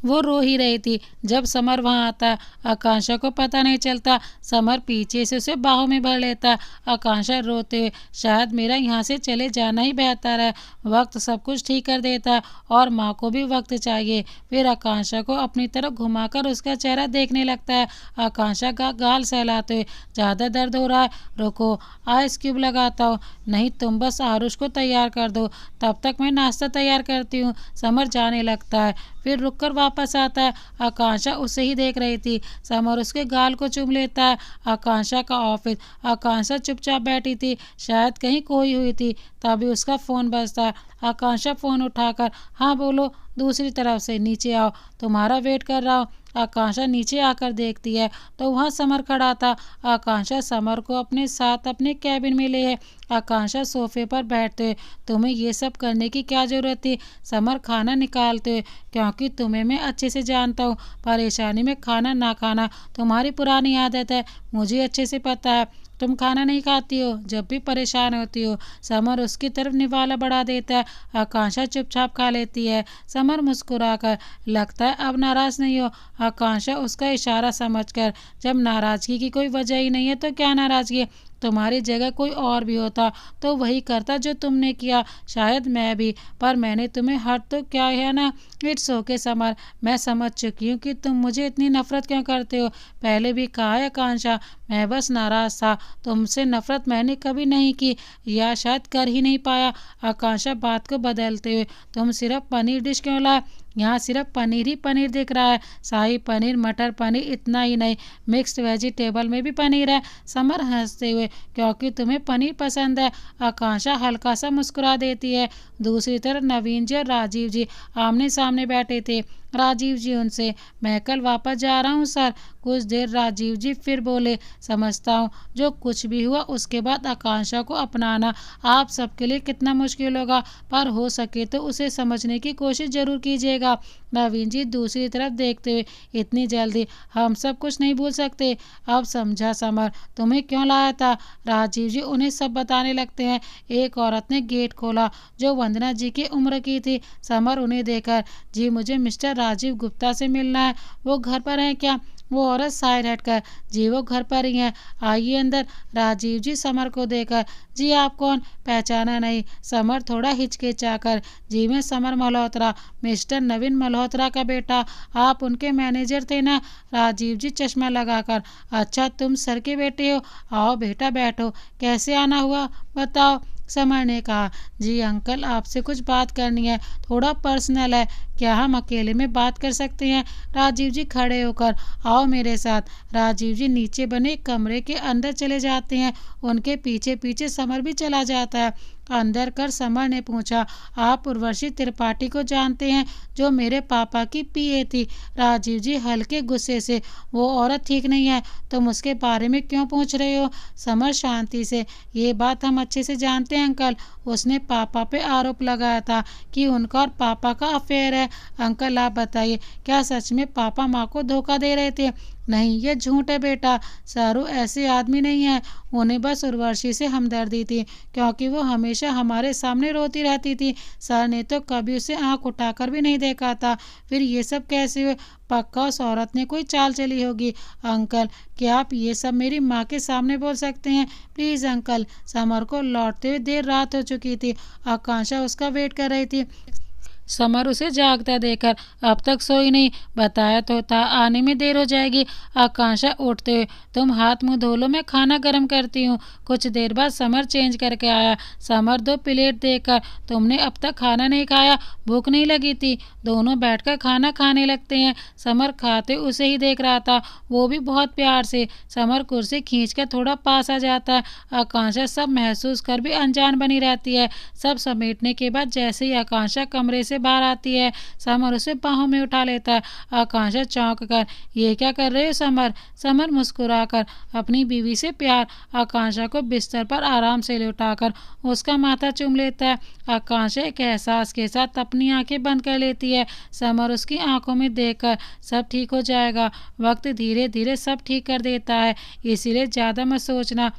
वो रो ही रही थी जब समर वहाँ आता है। आकांक्षा को पता नहीं चलता। समर पीछे से उसे बाहों में भर लेता है। आकांक्षा रोते हुए, शायद मेरा यहाँ से चले जाना ही बेहतर है। वक्त सब कुछ ठीक कर देता है और माँ को भी वक्त चाहिए। फिर आकांक्षा को अपनी तरफ घुमाकर उसका चेहरा देखने लगता है। आकांक्षा का गाल सहलाते हुए, ज़्यादा दर्द हो रहा है? रुको, आइस क्यूब लगाता हूँ। नहीं, तुम बस आरुष को तैयार कर दो, तब तक मैं नाश्ता तैयार करती हूँ। समर जाने लगता है, फिर रुककर वापस आता है। आकांक्षा उसे ही देख रही थी। समर उसके गाल को चूम लेता है। आकांक्षा का ऑफिस। आकांक्षा चुपचाप बैठी थी, शायद कहीं खोई हुई थी। तभी उसका फ़ोन बजता है। आकांक्षा फ़ोन उठाकर, हाँ बोलो। दूसरी तरफ से, नीचे आओ, तुम्हारा वेट कर रहा हूँ। आकांक्षा नीचे आकर देखती है तो वहाँ समर खड़ा था। आकांक्षा समर को अपने साथ अपने कैबिन में ले है। आकांक्षा सोफे पर बैठते हुए, तुम्हें ये सब करने की क्या ज़रूरत थी? समर खाना निकालते हुए, क्योंकि तुम्हें मैं अच्छे से जानता हूँ। परेशानी में खाना ना खाना तुम्हारी पुरानी आदत है, मुझे अच्छे से पता है। तुम खाना नहीं खाती हो जब भी परेशान होती हो। समर उसकी तरफ निवाला बढ़ा देता है। आकांक्षा चुपचाप खा लेती है। समर मुस्कुराकर, लगता है अब नाराज़ नहीं हो। आकांक्षा उसका इशारा समझकर, जब नाराज़गी की कोई वजह ही नहीं है तो क्या नाराज़गी? तुम्हारी जगह कोई और भी होता तो वही करता जो तुमने किया, शायद मैं भी। पर मैंने तुम्हें हर्ट तो क्या है ना। इट्स ओके समर, मैं समझ चुकी हूँ कि तुम मुझे इतनी नफरत क्यों करते हो। पहले भी कहा है आकांक्षा, मैं बस नाराज़ था। तुमसे नफरत मैंने कभी नहीं की, या शायद कर ही नहीं पाया। आकांक्षा बात को बदलते हुए, तुम सिर्फ पनीर डिश क्यों लाए? यहाँ सिर्फ पनीर ही पनीर दिख रहा है। शाही पनीर, मटर पनीर, इतना ही नहीं, मिक्स्ड वेजिटेबल में भी पनीर है। समर हंसते हुए, क्योंकि तुम्हें पनीर पसंद है। आकांक्षा हल्का सा मुस्कुरा देती है। दूसरी तरफ नवीन जी और राजीव जी आमने सामने बैठे थे। राजीव जी उनसे, मैं कल वापस जा रहा हूँ सर। कुछ देर राजीव जी फिर बोले, समझता हूँ जो कुछ भी हुआ उसके बाद आकांक्षा को अपनाना आप सबके लिए कितना मुश्किल होगा, पर हो सके तो उसे समझने की कोशिश जरूर कीजिएगा। नवीन जी दूसरी तरफ देखते हुए, इतनी जल्दी हम सब कुछ नहीं भूल सकते। अब समझा समर, तुम्हें क्यों लाया था। राजीव जी उन्हें सब बताने लगते हैं। एक औरत ने गेट खोला जो वंदना जी की उम्र की थी। समर उन्हें देखकर, जी मुझे मिस्टर राजीव गुप्ता से मिलना है, वो घर पर हैं क्या? वो औरत साइड हटकर, जी वो घर पर ही हैं, आइए अंदर। राजीव जी समर को देखकर, जी आप कौन? पहचाना नहीं। समर थोड़ा हिचकिचाकर, जी मैं समर मल्होत्रा, मिस्टर नवीन मल्होत्रा का बेटा। आप उनके मैनेजर थे ना? राजीव जी चश्मा लगाकर, अच्छा तुम सर के बेटे हो, आओ बेटा बैठो। कैसे आना हुआ बताओ? समर ने कहा, जी अंकल आपसे कुछ बात करनी है, थोड़ा पर्सनल है, क्या हम अकेले में बात कर सकते हैं? राजीव जी खड़े होकर, आओ मेरे साथ। राजीव जी नीचे बने कमरे के अंदर चले जाते हैं। उनके पीछे पीछे समर भी चला जाता है। अंदर कर समर ने पूछा, आप उर्वशी त्रिपाठी को जानते हैं जो मेरे पापा की पीए थी? राजीव जी हल्के गुस्से से, वो औरत ठीक नहीं है, तुम उसके बारे में क्यों पूछ रहे हो? समर शांति से, ये बात हम अच्छे से जानते हैं अंकल, उसने पापा पे आरोप लगाया था कि उनका और पापा का अफेयर है। अंकल आप बताइए, क्या सच में पापा माँ को धोखा दे रहे थे? नहीं, ये झूठ है बेटा, सारू ऐसे आदमी नहीं है। उन्हें बस उर्वशी से हमदर्दी थी, क्योंकि वो हमेशा हमारे सामने रोती रहती थी। सर ने तो कभी उसे आंख उठाकर भी नहीं देखा था। फिर ये सब कैसे हुए? पक्का उस औरत ने कोई चाल चली होगी। अंकल क्या आप ये सब मेरी माँ के सामने बोल सकते हैं? Please uncle. समर को लौटते हुए देर रात हो चुकी थी। आकांक्षा उसका वेट कर रही थी। समर उसे जागता देखकर अब तक सोई नहीं, बताया तो था आने में देर हो जाएगी। आकांक्षा उठते हुए, तुम हाथ मुंह धो लो, मैं खाना गर्म करती हूँ। कुछ देर बाद समर चेंज करके आया। समर 2 प्लेट देकर, तुमने अब तक खाना नहीं खाया, भूख नहीं लगी थी? दोनों बैठकर खाना खाने लगते हैं। समर खाते उसे ही देख रहा था, वो भी बहुत प्यार से। समर कुर्सी खींचकर थोड़ा पास आ जाता है। आकांक्षा सब महसूस कर भी अनजान बनी रहती है। सब समेटने के बाद जैसे ही आकांक्षा कमरे से बाहर आती है, समर उसे बाहों में उठा लेता है। आकांक्षा चौंक कर, ये क्या कर रहे हो समर? समर मुस्कुराकर अपनी बीवी से प्यार, आकांक्षा को बिस्तर पर आराम से लेटाकर उसका माथा चूम लेता है। आकांक्षा एक एहसास के साथ अपनी आंखें बंद कर लेती है। समर उसकी आंखों में देखकर, सब ठीक हो जाएगा, वक्त धीरे धीरे सब ठीक कर देता है, इसीलिए ज़्यादा मत सोचना।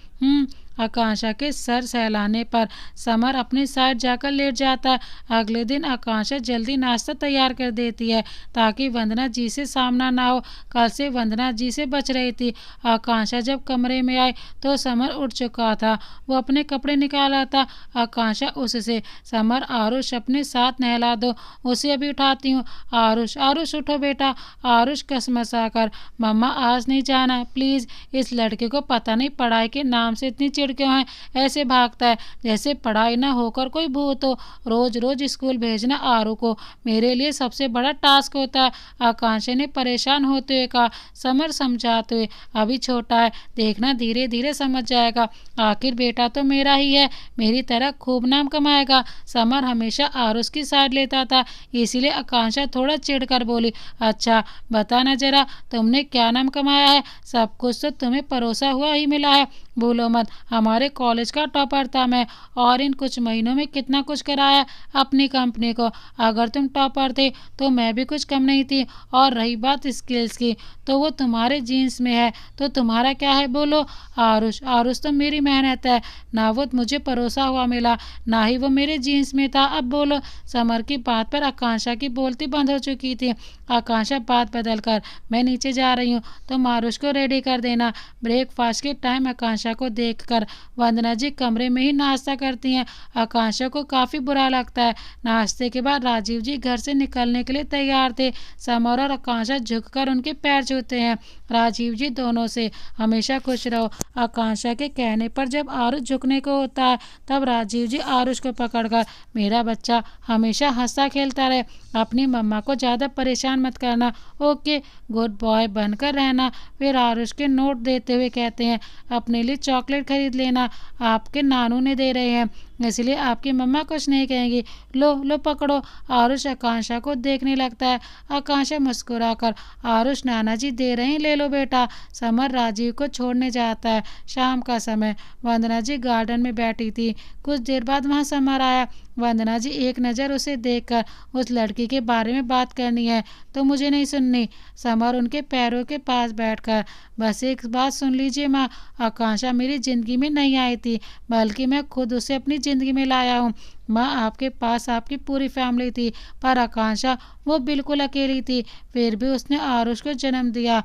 आकांक्षा के सर सहलाने पर समर अपनी साइड जाकर लेट जाता है। अगले दिन आकांक्षा जल्दी नाश्ता तैयार कर देती है ताकि वंदना जी से सामना ना हो। कल से वंदना जी से बच रही थी। आकांक्षा जब कमरे में आई तो समर उठ चुका था। वो अपने कपड़े निकाला था। आकांक्षा उससे, समर आरुष अपने साथ नहला दो, उसे अभी उठाती हूँ। आरुष, आरुष उठो बेटा। आरुष कसमसा कर, मम्मा आज नहीं जाना प्लीज़। इस लड़के को पता नहीं पढ़ाई के नाम से इतनी चिढ़ क्यों है, ऐसे भागता है जैसे पढ़ाई ना होकर कोई भूत हो। रोज रोज स्कूल भेजना आरू को मेरे लिए सबसे बड़ा टास्क होता है। आकांक्षा ने परेशान होते हुए कहा। समर समझाते हुए, अभी छोटा है, देखना धीरे धीरे समझ जाएगा, आखिर बेटा तो मेरा ही है, मेरी तरह खूब नाम कमाएगा। समर हमेशा आरुष की साइड लेता था, इसीलिए आकांक्षा थोड़ा चिढ़कर बोली, अच्छा बताना जरा, तुमने क्या नाम कमाया है? सब कुछ तो तुम्हें परोसा हुआ ही मिला है, भूलो मत। हमारे कॉलेज का टॉपर था मैं, और इन कुछ महीनों में कितना कुछ कराया अपनी कंपनी को। अगर तुम टॉपर थे तो मैं भी कुछ कम नहीं थी। और रही बात स्किल्स की, तो वो तुम्हारे जीन्स में है, तो तुम्हारा क्या है बोलो? आरुष, आरुष तो मेरी मेहनत है, ना वो मुझे परोसा हुआ मिला, ना ही वो मेरे जीन्स में था। अब बोलो। समर की बात पर आकांक्षा की बोलती बंद हो चुकी थी। आकांक्षा बात बदल कर, मैं नीचे जा रही हूँ, तुम आरुष को रेडी कर देना। ब्रेकफास्ट के टाइम आकांक्षा को देखकर वंदना जी कमरे में ही नाश्ता करती हैं। आकांक्षा को काफ़ी बुरा लगता है। नाश्ते के बाद राजीव जी घर से निकलने के लिए तैयार थे। समर और आकांक्षा झुककर उनके पैर छूते हैं। राजीव जी दोनों से हमेशा खुश रहो। आकांक्षा के कहने पर जब आरुष झुकने को होता है तब राजीव जी आरुष को पकड़कर, मेरा बच्चा हमेशा हंसता खेलता रहे, अपनी मम्मा को ज़्यादा परेशान मत करना, ओके, गुड बॉय बनकर रहना। फिर आरुष के नोट देते हुए कहते हैं, अपने लिए चॉकलेट खरीद लेना, आपके नानू ने दे रहे हैं, इसलिए आपकी मम्मा कुछ नहीं कहेंगी। लो लो पकड़ो। आरुष आकांक्षा को देखने लगता है। आकांक्षा मुस्कुराकर, आरुष नाना जी दे रहे हैं, ले लो बेटा। समर राजीव को छोड़ने जाता है। शाम का समय, वंदना जी गार्डन में बैठी थी। कुछ देर बाद वहाँ समर आया। वंदना जी एक नज़र उसे देखकर, उस लड़की के बारे में बात करनी है तो मुझे नहीं सुननी। समर उनके पैरों के पास बैठकर, बस एक बात सुन लीजिए माँ, आकांक्षा मेरी ज़िंदगी में नहीं आई थी, बल्कि मैं खुद उसे अपनी ज़िंदगी में लाया हूँ। माँ, आपके पास आपकी पूरी फैमिली थी, पर आकांक्षा वो बिल्कुल अकेली थी, फिर भी उसने आरुष को जन्म दिया।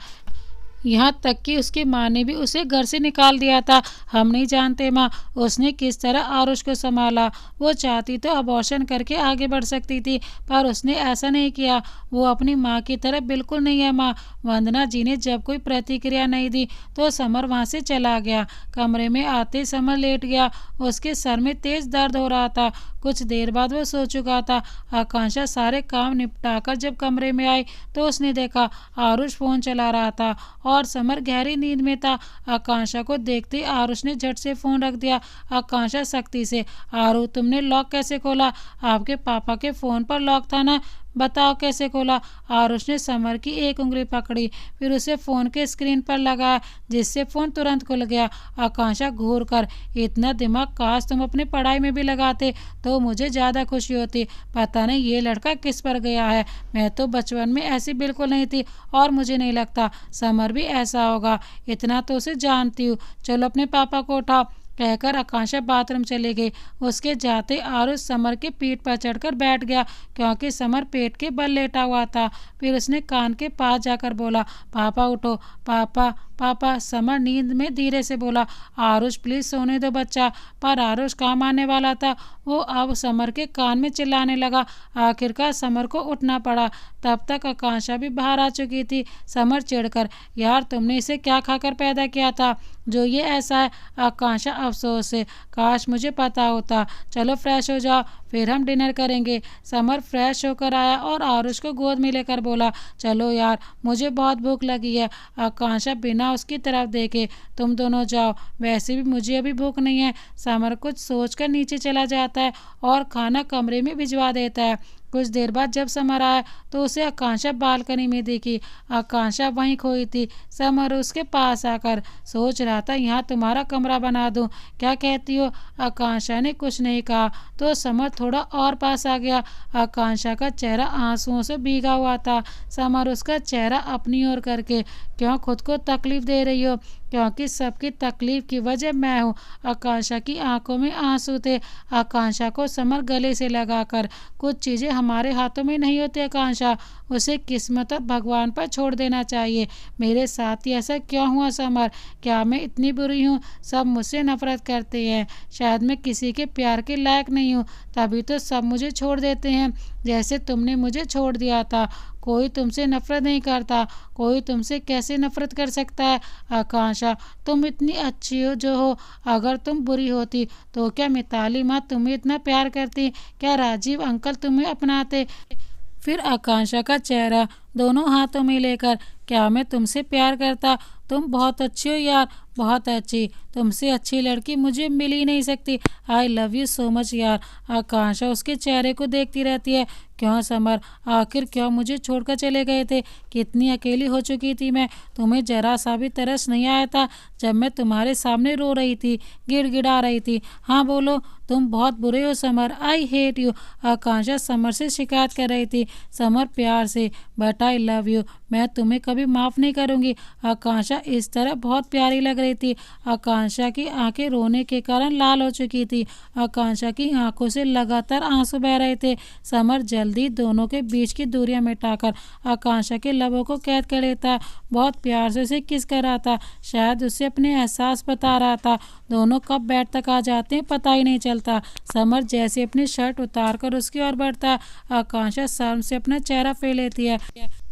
यहाँ तक कि उसकी माँ ने भी उसे घर से निकाल दिया था। हम नहीं जानते माँ उसने किस तरह आरुष को संभाला। वो चाहती तो अबॉर्शन करके आगे बढ़ सकती थी, पर उसने ऐसा नहीं किया। वो अपनी माँ की तरह बिल्कुल नहीं है माँ। वंदना जी ने जब कोई प्रतिक्रिया नहीं दी तो समर वहाँ से चला गया। कमरे में आते समर लेट गया। उसके सर में तेज दर्द हो रहा था। कुछ देर बाद वो सो चुका था। आकांक्षा सारे काम निपटाकर जब कमरे में आई तो उसने देखा आरुष फ़ोन चला रहा था और समर गहरी नींद में था। आकांक्षा को देखते ही आरुष ने झट से फ़ोन रख दिया। आकांक्षा सख्ती से, आरू तुमने लॉक कैसे खोला? आपके पापा के फ़ोन पर लॉक था ना, बताओ कैसे खोला? आरुष ने समर की एक उंगली पकड़ी, फिर उसे फ़ोन के स्क्रीन पर लगाया, जिससे फ़ोन तुरंत खुल गया। आकांक्षा घूर कर, इतना दिमाग काश तुम अपनी पढ़ाई में भी लगाते तो मुझे ज़्यादा खुशी होती। पता नहीं ये लड़का किस पर गया है, मैं तो बचपन में ऐसी बिल्कुल नहीं थी और मुझे नहीं लगता समर भी ऐसा होगा, इतना तो उसे जानती हूँ। चलो अपने पापा को उठाओ। कहकर आकांक्षा बाथरूम चली गई। उसके जाते आरुष समर के पीठ पर चढ़कर बैठ गया, क्योंकि समर पेट के बल लेटा हुआ था। फिर उसने कान के पास जाकर बोला, पापा उठो, पापा पापा। समर नींद में धीरे से बोला, आरुष प्लीज सोने दो बच्चा। पर आरुष काम आने वाला था। वो अब समर के कान में चिल्लाने लगा। आखिरकार समर को उठना पड़ा। तब तक आकांक्षा भी बाहर आ चुकी थी। समर चिढ़कर, यार तुमने इसे क्या खाकर पैदा किया था जो ये ऐसा है। आकांक्षा अफसोस से, काश मुझे पता होता। चलो फ्रेश हो जाओ, फिर हम डिनर करेंगे। समर फ्रेश होकर आया और आरुष को गोद में लेकर बोला, चलो यार मुझे बहुत भूख लगी है। आकांक्षा बिना उसकी तरफ देखे, तुम दोनों जाओ, वैसे भी मुझे अभी भूख नहीं है। समर कुछ सोचकर नीचे चला जाता है और खाना कमरे में भिजवा देता है। कुछ देर बाद जब समर आया तो उसे आकांक्षा बालकनी में देखी। आकांक्षा वहीं खोई थी। समर उसके पास आकर, सोच रहा था यहाँ तुम्हारा कमरा बना दूं, क्या कहती हो। आकांक्षा ने कुछ नहीं कहा तो समर थोड़ा और पास आ गया। आकांक्षा का चेहरा आंसुओं से भीगा हुआ था। समर उसका चेहरा अपनी ओर करके, क्यों खुद को तकलीफ दे रही हो, क्योंकि सबकी तकलीफ की वजह मैं हूँ। आकांक्षा की आंखों में आंसू थे। आकांक्षा को समर गले से लगाकर, कुछ चीज़ें हमारे हाथों में नहीं होती आकांक्षा, उसे किस्मत और भगवान पर छोड़ देना चाहिए। मेरे साथ ही ऐसा क्यों हुआ समर, क्या मैं इतनी बुरी हूँ। सब मुझसे नफरत करते हैं, शायद मैं किसी के प्यार के लायक नहीं हूँ, तभी तो सब मुझे छोड़ देते हैं, जैसे तुमने मुझे छोड़ दिया था। कोई तुमसे नफरत नहीं करता, कोई तुमसे कैसे नफरत कर सकता है। आकांक्षा तुम इतनी अच्छी हो जो हो, अगर तुम बुरी होती तो क्या मिताली माँ तुम्हें इतना प्यार करती, क्या राजीव अंकल तुम्हें अपनाते। फिर आकांक्षा का चेहरा दोनों हाथों में लेकर, क्या मैं तुमसे प्यार करता। तुम बहुत अच्छी हो यार, बहुत अच्छी, तुमसे अच्छी लड़की मुझे मिल ही नहीं सकती। आई लव यू सो मच यार। आकांक्षा उसके चेहरे को देखती रहती है। क्यों समर, आखिर क्यों मुझे छोड़कर चले गए थे। कितनी अकेली हो चुकी थी मैं। तुम्हें जरा सा भी तरस नहीं आया था जब मैं तुम्हारे सामने रो रही थी, गिड़गिड़ा रही थी। हाँ बोलो, तुम बहुत बुरे हो summer, I hate you. Akanksha summer से शिकायत कर रही थी। समर प्यार से, बट आई लव यू, मैं तुम्हें कभी माफ़ नहीं करूँगी। आकांक्षा इस तरह बहुत प्यारी लग रही थी। आकांक्षा की आंखें रोने के कारण लाल हो चुकी थी। आकांक्षा की आंखों से लगातार आंसू बह रहे थे। समर जल्दी दोनों के बीच की दूरियां मिटाकर आकांक्षा के लबों को कैद कर लेता, बहुत प्यार से उसे किस कर रहा था, शायद उसे अपने एहसास बता रहा था। दोनों कब बेड तक आ जाते हैं पता ही नहीं चलता। समर जैसे अपनी शर्ट उतार कर उसकी ओर बढ़ता, आकांक्षा शर्म से अपना चेहरा फेर लेती है।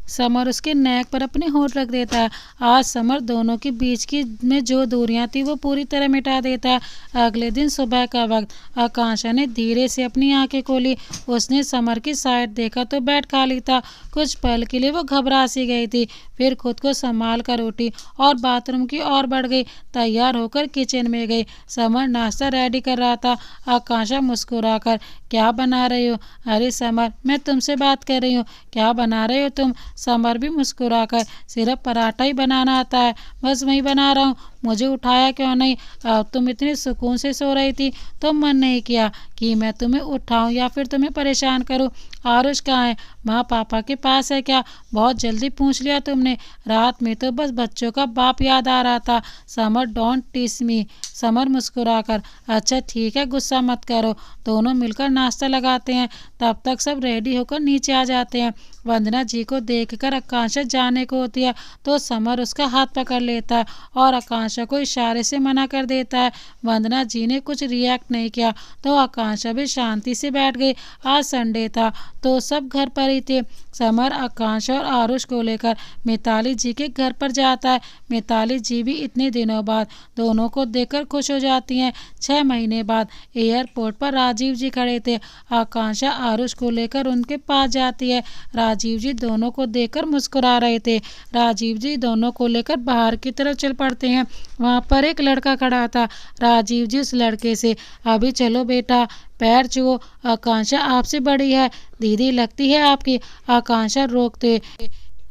समर उसके नेक पर अपने होंठ रख देता है। आज समर दोनों के बीच की में जो दूरियां थी वो पूरी तरह मिटा देता है। अगले दिन सुबह का वक्त, आकांक्षा ने धीरे से अपनी आंखें खोली। उसने समर की साइड देखा तो बेड खाली था। कुछ पल के लिए वो घबरा सी गई थी, फिर खुद को संभाल कर उठी और बाथरूम की ओर बढ़ गई। तैयार होकर किचन में गई। समर नाश्ता रेडी कर रहा था। आकांक्षा मुस्कुराकर, क्या बना रही हो। अरे समर, मैं तुमसे बात कर रही हूँ, क्या बना रहे हो तुम। समर भी मुस्कुराकर, सिर्फ पराठा ही बनाना आता है, बस वही बना रहा हूँ, मुझे उठाया क्यों नहीं। अब तुम इतने सुकून से सो रही थी तो मन नहीं किया कि मैं तुम्हें उठाऊं या फिर तुम्हें परेशान करूं। आरुष कहाँ है, माँ पापा के पास है क्या। बहुत जल्दी पूछ लिया तुमने, रात में तो बस बच्चों का बाप याद आ रहा था। समर डोंट टीस मी। समर मुस्कुराकर, अच्छा ठीक है, गुस्सा मत करो, दोनों मिलकर नाश्ता लगाते हैं। तब तक सब रेडी होकर नीचे आ जाते हैं। वंदना जी को देखकर आकांक्षा जाने को होती है तो समर उसका हाथ पकड़ लेता है और आकांक्षा को इशारे से मना कर देता है। वंदना जी ने कुछ रिएक्ट नहीं किया तो आकांक्षा भी शांति से बैठ गई। आज संडे था तो सब घर पर ही थे। समर आकांक्षा और आरुष को लेकर मिताली जी के घर पर जाता है। मिताली जी भी इतने दिनों बाद दोनों को देखकर खुश हो जाती हैं। 6 महीने बाद एयरपोर्ट पर राजीव जी खड़े थे। आकांक्षा आरुष को लेकर उनके पास जाती है। राजीव जी दोनों को देखकर मुस्कुरा रहे थे। राजीव जी दोनों को लेकर बाहर की तरफ चल पड़ते हैं। वहाँ पर एक लड़का खड़ा था। राजीव जी उस लड़के से, अभी चलो बेटा, पैर छुओ, आकांक्षा आपसे बड़ी है, दीदी लगती है आपकी। आकांक्षा रोकते,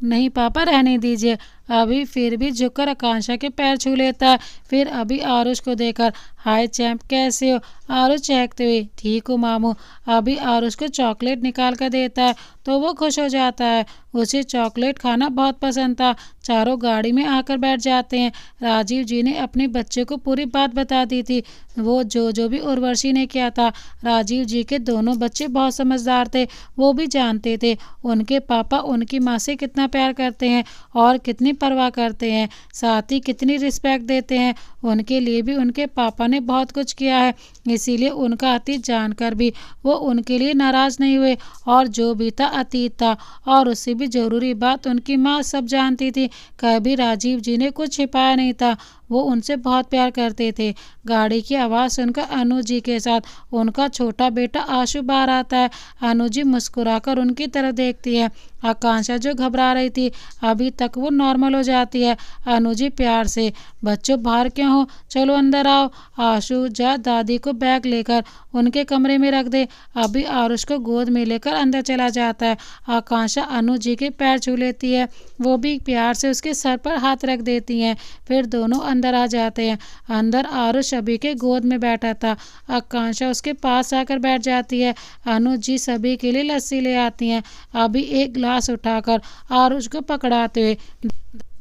नहीं पापा रहने दीजिए। अभी फिर भी झुककर आकांक्षा के पैर छू लेता है। फिर अभी आरुष को देखकर, हाय चैंप कैसे हो। आरुष चहकते हुए, ठीक हूँ मामू। अभी आरुष को चॉकलेट निकाल कर देता है तो वो खुश हो जाता है। उसे चॉकलेट खाना बहुत पसंद था। चारों गाड़ी में आकर बैठ जाते हैं। राजीव जी ने अपने बच्चे को पूरी बात बता दी थी, वो जो भी उर्वशी ने किया था। राजीव जी के दोनों बच्चे बहुत समझदार थे। वो भी जानते थे उनके पापा उनकी माँ से कितना प्यार करते हैं और कितनी परवाह करते हैं, साथ ही कितनी रिस्पेक्ट देते हैं। उनके लिए भी उनके पापा ने बहुत कुछ किया है, इसीलिए उनका अतीत जानकर भी वो उनके लिए नाराज़ नहीं हुए। और जो भी था अतीत था, और उससे भी ज़रूरी बात उनकी माँ सब जानती थी। कभी राजीव जी ने कुछ छिपाया नहीं था, वो उनसे बहुत प्यार करते थे। गाड़ी की आवाज़ सुनकर अनु जी के साथ उनका छोटा बेटा आशु बाहर आता है। अनु जी मुस्कुराकर उनकी तरफ देखती है। आकांक्षा जो घबरा रही थी अभी तक वो नॉर्मल हो जाती है। अनु जी प्यार से, बच्चों बाहर क्यों हो, चलो अंदर आओ। आशु जा दादी को बैग लेकर उनके कमरे में रख दे। अभी आरुष को गोद में लेकर अंदर चला जाता है। आकांक्षा अनु जी के पैर छू लेती है, वो भी प्यार से उसके सर पर हाथ रख देती हैं। फिर दोनों अंदर आ जाते हैं। अंदर आरुष अभी के गोद में बैठा था। आकांक्षा उसके पास आकर बैठ जाती है। अनु जी सभी के लिए लस्सी ले आती हैं। अभी एक गिलास उठाकर आरुष को पकड़ाते हुए,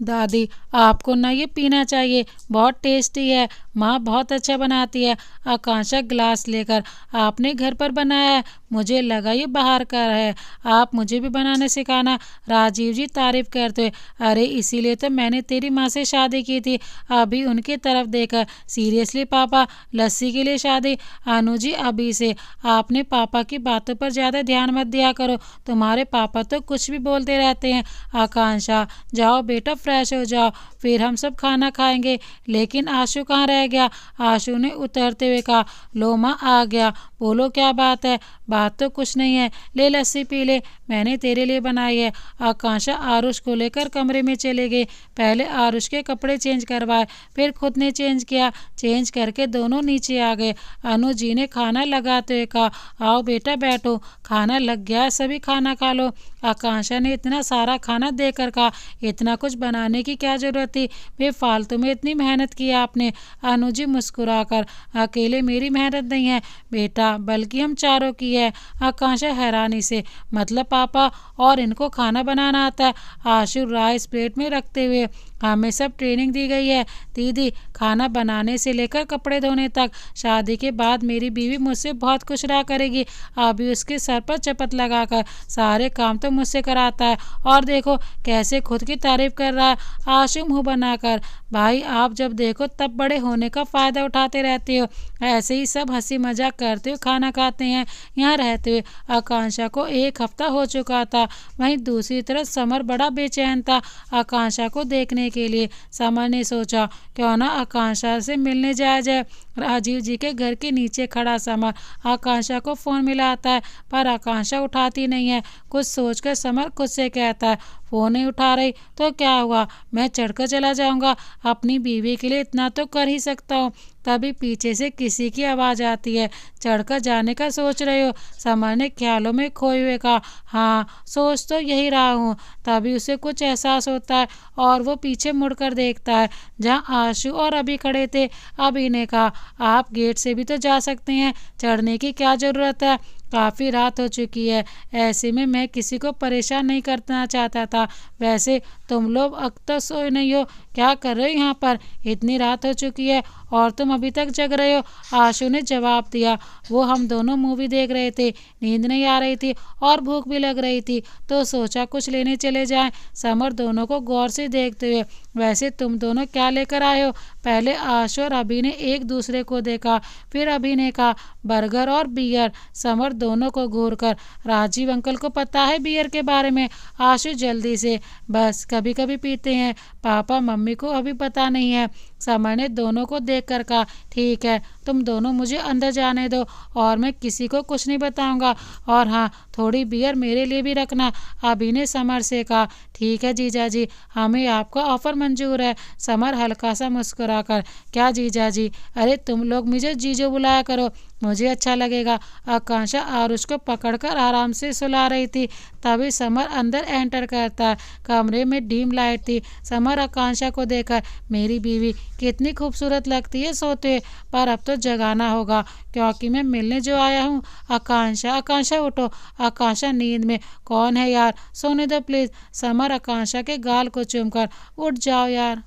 दादी आपको ना ये पीना चाहिए, बहुत टेस्टी है, माँ बहुत अच्छा बनाती है। आकांक्षा गिलास लेकर, आपने घर पर बनाया है, मुझे लगा ये बाहर का है, आप मुझे भी बनाने सिखाना। राजीव जी तारीफ करते हुए, अरे इसीलिए तो मैंने तेरी माँ से शादी की थी। अभी उनकी तरफ देखकर, सीरियसली पापा लस्सी के लिए शादी? अनु जी अभी से आपने पापा की बातों पर ज़्यादा ध्यान मत दिया करो, तुम्हारे पापा तो कुछ भी बोलते रहते हैं। आकांक्षा जाओ बेटा फ्रेश हो जाओ, फिर हम सब खाना खाएंगे। लेकिन आशु कहाँ रह गया? आशु ने उतरते हुए कहा, लो माँ आ गया, बोलो क्या बात है? बात तो कुछ नहीं है, ले लस्सी पी ले, मैंने तेरे लिए बनाई है। आकांक्षा आरुष को लेकर कमरे में चले गए। पहले आरुष के कपड़े चेंज करवाए, फिर खुद ने चेंज किया। चेंज करके दोनों नीचे आ गए। अनु जी ने खाना लगाते हुए कहा, आओ बेटा बैठो, खाना लग गया, सभी खाना खा लो। आकांक्षा ने इतना सारा खाना देकर कहा, इतना कुछ बनाने की क्या जरूरत थी, बेफालतू में इतनी मेहनत की आपने। अनु जी मुस्कुराकर, अकेले मेरी मेहनत नहीं है बेटा, बल्कि हम चारों की है। आकांक्षा हैरानी से, मतलब पापा और इनको खाना बनाना आता है? आशु राइस प्लेट में रखते हुए, हमें सब ट्रेनिंग दी गई है दीदी, खाना बनाने से लेकर कपड़े धोने तक। शादी के बाद मेरी बीवी मुझसे बहुत खुश रहा करेगी। अभी उसके सर पर चपत लगाकर सारे काम तो मुझसे कराता है, और देखो कैसे खुद की तारीफ कर रहा है। आशु मुंह बनाकर, भाई आप जब देखो तब बड़े होने का फ़ायदा उठाते रहते हो, ऐसे ही सब हंसी मजाक करते हुए खाना खाते हैं यहाँ रहते हुए। आकांक्षा को 1 हफ्ता हो चुका था। वहीं दूसरी तरफ समर बड़ा बेचैन था आकांक्षा को देखने के लिए। समर ने सोचा क्यों ना आकांक्षा से मिलने जाया जाए। राजीव जी के घर के नीचे खड़ा समर आकांक्षा को फ़ोन मिलाता है, पर आकांक्षा उठाती नहीं है। कुछ सोचकर समर खुद से कहता है, फ़ोन नहीं उठा रही तो क्या हुआ, मैं चढ़कर चला जाऊंगा, अपनी बीवी के लिए इतना तो कर ही सकता हूँ। तभी पीछे से किसी की आवाज़ आती है, चढ़कर जाने का सोच रहे हो? समर ने ख्यालों में खोए हुए कहा, हाँ सोच तो यही रहा हूँ। तभी उसे कुछ एहसास होता है और वो पीछे मुड़कर देखता है जहाँ आशु और अभी खड़े थे। अभी ने कहा, आप गेट से भी तो जा सकते हैं, चढ़ने की क्या ज़रूरत है, काफ़ी रात हो चुकी है, ऐसे में मैं किसी को परेशान नहीं करना चाहता था। वैसे तुम लोग अब तक सोए नहीं हो, क्या कर रहे हो यहाँ पर, इतनी रात हो चुकी है और तुम अभी तक जग रहे हो? आशु ने जवाब दिया, वो हम दोनों मूवी देख रहे थे, नींद नहीं आ रही थी और भूख भी लग रही थी, तो सोचा कुछ लेने चले जाएं। समर दोनों को गौर से देखते हुए, वैसे तुम दोनों क्या लेकर आए हो? पहले आशु और अभी ने एक दूसरे को देखा, फिर अभी ने कहा, बर्गर और बियर। समर दोनों को घूरकर, राजीव अंकल को पता है बियर के बारे में? आशु जल्दी से, बस कभी कभी पीते हैं, पापा मम्मी को अभी पता नहीं है। समर ने दोनों को देखकर कहा, ठीक है तुम दोनों मुझे अंदर जाने दो और मैं किसी को कुछ नहीं बताऊंगा, और हाँ थोड़ी बियर मेरे लिए भी रखना। अभी ने समर से कहा, ठीक है जीजा जी, हमें आपका ऑफर मंजूर है। समर हल्का सा मुस्कुराकर, क्या जीजा जी, अरे तुम लोग मुझे जीजो बुलाया करो, मुझे अच्छा लगेगा। आकांक्षा आरुष को पकड़कर आराम से सुला रही थी। तभी समर अंदर एंटर करता है। कमरे में डीम लाइट थी। समर आकांक्षा को देखकर, मेरी बीवी कितनी खूबसूरत लगती है सोते, पर अब तो जगाना होगा क्योंकि मैं मिलने जो आया हूँ। आकांक्षा, आकांक्षा उठो। आकांक्षा नींद में। कौन है यार, सोने दो प्लीज। समर आकांक्षा के गाल को चूमकर, उठ जाओ यार।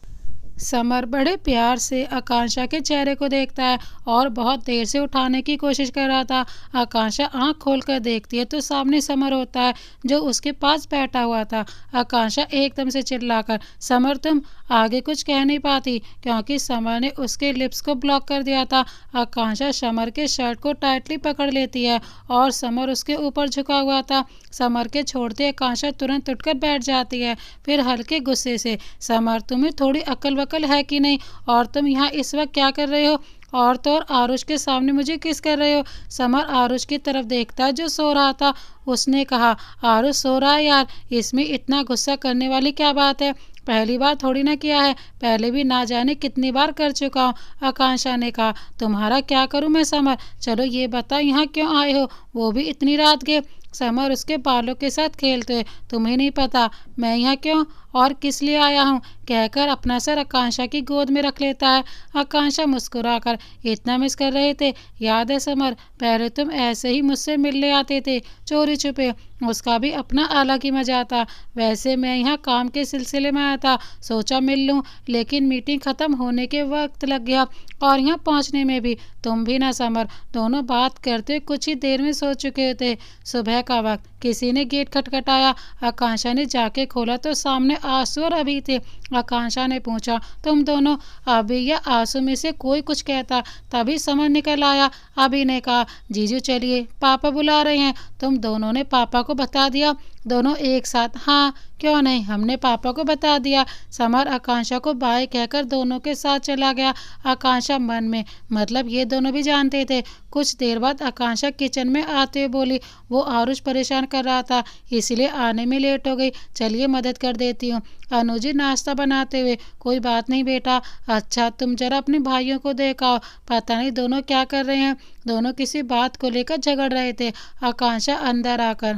समर बड़े प्यार से आकांक्षा के चेहरे को देखता है और बहुत देर से उठाने की कोशिश कर रहा था। आकांक्षा आंख खोलकर देखती है तो सामने समर होता है जो उसके पास बैठा हुआ था। आकांक्षा एकदम से चिल्लाकर, समर तुम, आगे कुछ कह नहीं पाती क्योंकि समर ने उसके लिप्स को ब्लॉक कर दिया था। आकांक्षा समर के शर्ट को टाइटली पकड़ लेती है और समर उसके ऊपर झुका हुआ था। समर के छोड़ते आकांक्षा तुरंत उठकर बैठ जाती है, फिर हल्के गुस्से से, समर तुम्हें थोड़ी अक्ल वकल है कि नहीं, और तुम यहाँ इस वक्त क्या कर रहे हो, और तो और आरुष के सामने मुझे किस कर रहे हो। समर आरुष की तरफ देखता है जो सो रहा था। उसने कहा, आरुष सो रहा है यार, इसमें इतना गुस्सा करने वाली क्या बात है, पहली बार थोड़ी ना किया है, पहले भी ना जाने कितनी बार कर चुका हूँ। आकांक्षा ने कहा, तुम्हारा क्या करूँ मैं समर, चलो ये बताओ यहाँ क्यों आए हो, वो भी इतनी रात के। समर उसके बालों के साथ खेलते हुए, तुम्हें नहीं पता मैं यहाँ क्यों और किस लिए आया हूँ, कहकर अपना सर आकांक्षा की गोद में रख लेता है। आकांक्षा मुस्कुराकर, इतना मिस कर रहे थे, याद है समर, पहले तुम ऐसे ही मुझसे मिलने आते थे चोरी छुपे, उसका भी अपना अलग ही मजा था। वैसे मैं यहाँ काम के सिलसिले में आया था, सोचा मिल लूँ, लेकिन मीटिंग ख़त्म होने के वक्त लग गया और यहाँ पहुँचने में भी तुम भी ना समर, दोनों बात करते कुछ ही देर में सो चुके थे। सुबह का वक्त, किसी ने गेट खटखटाया। आकांक्षा ने जाके खोला तो सामने आंसू और अभी थे। आकांक्षा ने पूछा, तुम दोनों, अभी या आंसू में से कोई कुछ कहता, तभी समर निकल आया। अभी ने कहा, जीजू चलिए पापा बुला रहे हैं। तुम दोनों ने पापा को बता दिया? दोनों एक साथ, हाँ क्यों नहीं, हमने पापा को बता दिया। समर आकांक्षा को बाय कहकर दोनों के साथ चला गया। आकांक्षा मन में, मतलब ये दोनों भी जानते थे। कुछ देर बाद आकांक्षा किचन में आते हुए बोली, वो आरुष परेशान कर रहा था इसलिए आने में लेट हो गई, चलिए मदद कर देती हूँ। अनुजी नाश्ता बनाते हुए, कोई बात नहीं बेटा, अच्छा तुम जरा अपने भाइयों को देखा, पता नहीं दोनों क्या कर रहे हैं, दोनों किसी बात को लेकर झगड़ रहे थे। आकांक्षा अंदर आकर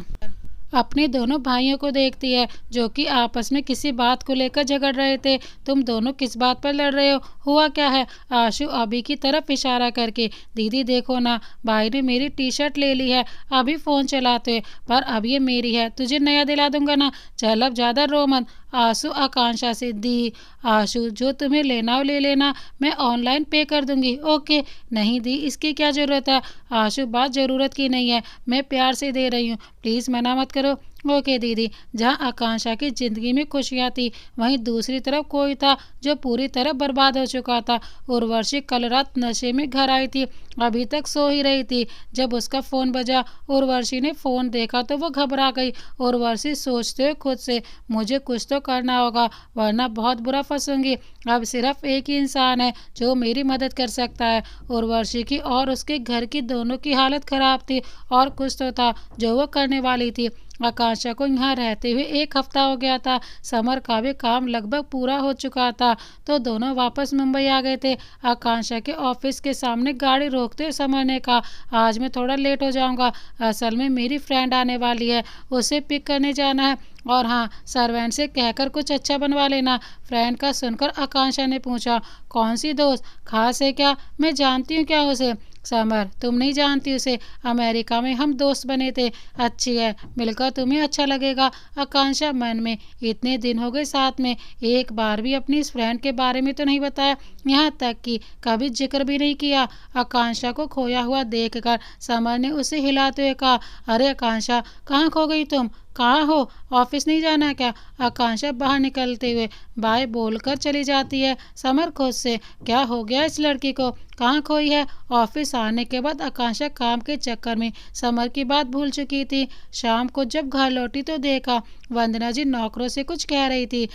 अपने दोनों भाइयों को देखती है जो कि आपस में किसी बात को लेकर झगड़ रहे थे। तुम दोनों किस बात पर लड़ रहे हो, हुआ क्या है? आशु अभी की तरफ इशारा करके, दीदी देखो ना, भाई ने मेरी टी शर्ट ले ली है अभी फ़ोन चलाते, पर अब ये मेरी है, तुझे नया दिला दूंगा ना, चल अब ज़्यादा रो मत। आशु आकांक्षा से, दी आशु जो तुम्हें लेना हो ले लेना, मैं ऑनलाइन पे कर दूंगी। ओके, नहीं दी इसकी क्या ज़रूरत है। आशु बात ज़रूरत की नहीं है, मैं प्यार से दे रही हूँ, प्लीज़ मना मत करो। ओके दीदी। जहाँ आकांक्षा की ज़िंदगी में खुशियाँ थी, वहीं दूसरी तरफ कोई था जो पूरी तरह बर्बाद हो चुका था। उर्वशी कल रात नशे में घर आई थी, अभी तक सो ही रही थी जब उसका फ़ोन बजा। उर्वशी ने फ़ोन देखा तो वो घबरा गई। उर्वशी सोचते हुए खुद से, मुझे कुछ तो करना होगा वरना बहुत बुरा फंसूंगी। अब सिर्फ एक ही इंसान है जो मेरी मदद कर सकता है। उर्वशी की और उसके घर की दोनों की हालत ख़राब थी और कुछ तो था जो वो करने वाली थी। आकांक्षा को यहाँ रहते हुए 1 हफ्ता हो गया था। समर का भी काम लगभग पूरा हो चुका था तो दोनों वापस मुंबई आ गए थे। आकांक्षा के ऑफिस के सामने गाड़ी रोकते हुए समर ने कहा, आज मैं थोड़ा लेट हो जाऊंगा, असल में मेरी फ्रेंड आने वाली है, उसे पिक करने जाना है, और हाँ सर्वेंट से कहकर कुछ अच्छा बनवा लेना। फ्रेंड का सुनकर आकांक्षा ने पूछा, कौन सी दोस्त, खास है क्या, मैं जानती हूँ क्या उसे? समर, तुम नहीं जानती उसे, अमेरिका में हम दोस्त बने थे, अच्छी है, मिलकर तुम्हें अच्छा लगेगा। आकांक्षा मन में, इतने दिन हो गए साथ में, एक बार भी अपनी इस फ्रेंड के बारे में तो नहीं बताया, यहाँ तक कि कभी जिक्र भी नहीं किया। आकांक्षा को खोया हुआ देखकर समर ने उसे हिलाते हुए कहा, अरे आकांक्षा, कहाँ खो गई तुम, कहाँ हो, ऑफिस नहीं जाना क्या? आकांक्षा बाहर निकलते हुए बाय बोलकर चली जाती है। समर खुद से, क्या हो गया इस लड़की को, कहाँ खोई है? ऑफिस आने के बाद आकांक्षा काम के चक्कर में समर की बात भूल चुकी थी। शाम को जब घर लौटी तो देखा वंदना जी नौकरों से कुछ कह रही थी।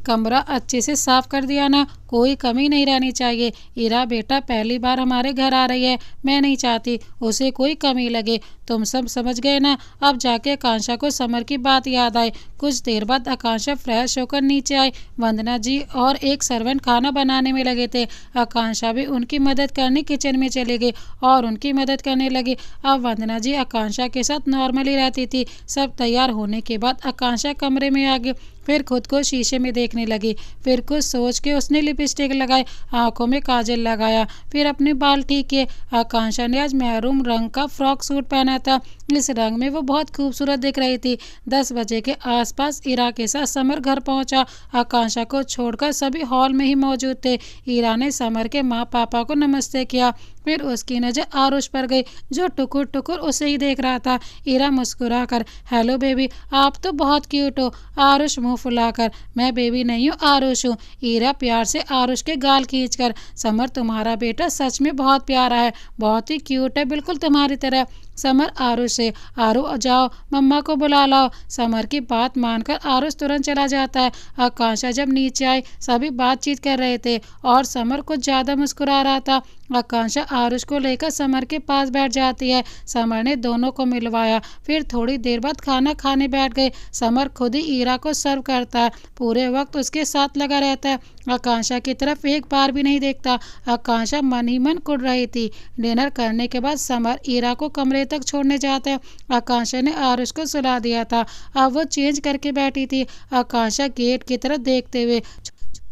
कमरा अच्छे से साफ कर दिया ना, कोई कमी नहीं रहनी चाहिए। इरा बेटा पहली बार हमारे घर आ रही है, मैं नहीं चाहती उसे कोई कमी लगे, तुम सब समझ गए ना? अब जाके आकांक्षा को समर की बात याद आई। कुछ देर बाद आकांक्षा फ्रेश होकर नीचे आई। वंदना जी और एक सर्वेंट खाना बनाने में लगे थे। आकांक्षा भी उनकी मदद करने किचन में चली गई और उनकी मदद करने लगी। अब वंदना जी आकांक्षा के साथ नॉर्मली रहती थी। सब तैयार होने के बाद आकांक्षा कमरे में आ गई, फिर खुद को शीशे में देखने लगी, फिर कुछ सोच के उसने लिपस्टिक लगाई, आंखों में काजल लगाया, फिर अपने बाल ठीक किए। आकांक्षा ने आज मैरून रंग का फ्रॉक सूट पहना था। इस रंग में वो बहुत खूबसूरत दिख रही थी। 10 बजे के आसपास ईरा के साथ समर घर पहुंचा। आकांक्षा को छोड़कर सभी हॉल में ही मौजूद थे। ईरा ने समर के माँ पापा को नमस्ते किया, फिर उसकी नज़र आरुष पर गई जो टुकुर टुकुर उसे ही देख रहा था। ईरा मुस्कुराकर, हेलो बेबी, आप तो बहुत क्यूट हो। आरुष मुंह फुलाकर, मैं बेबी नहीं हूँ, आरुष हूँ। ईरा प्यार से आरुष के गाल खींचकर, समर तुम्हारा बेटा सच में बहुत प्यारा है, बहुत ही क्यूट है, बिल्कुल तुम्हारी तरह। समर आरुष से, आरु जाओ मम्मा को बुला लाओ। समर की बात मानकर आरुष तुरंत चला जाता है। आकांक्षा जब नीचे आई सभी बातचीत कर रहे थे और समर कुछ ज़्यादा मुस्कुरा रहा था। आकांक्षा आरुष को लेकर समर के पास बैठ जाती है। समर ने दोनों को मिलवाया, फिर थोड़ी देर बाद खाना खाने बैठ गए। समर खुद ही ईरा को सर्व करता है, पूरे वक्त उसके साथ लगा रहता है, आकांक्षा की तरफ एक बार भी नहीं देखता। आकांक्षा मन ही मन कुढ़ रही थी। डिनर करने के बाद समर ईरा को कमरे तक छोड़ने जाते हैं। आकांक्षा ने आरुष को सुला दिया था, अब वो चेंज करके बैठी थी। आकांक्षा गेट की तरफ देखते हुए,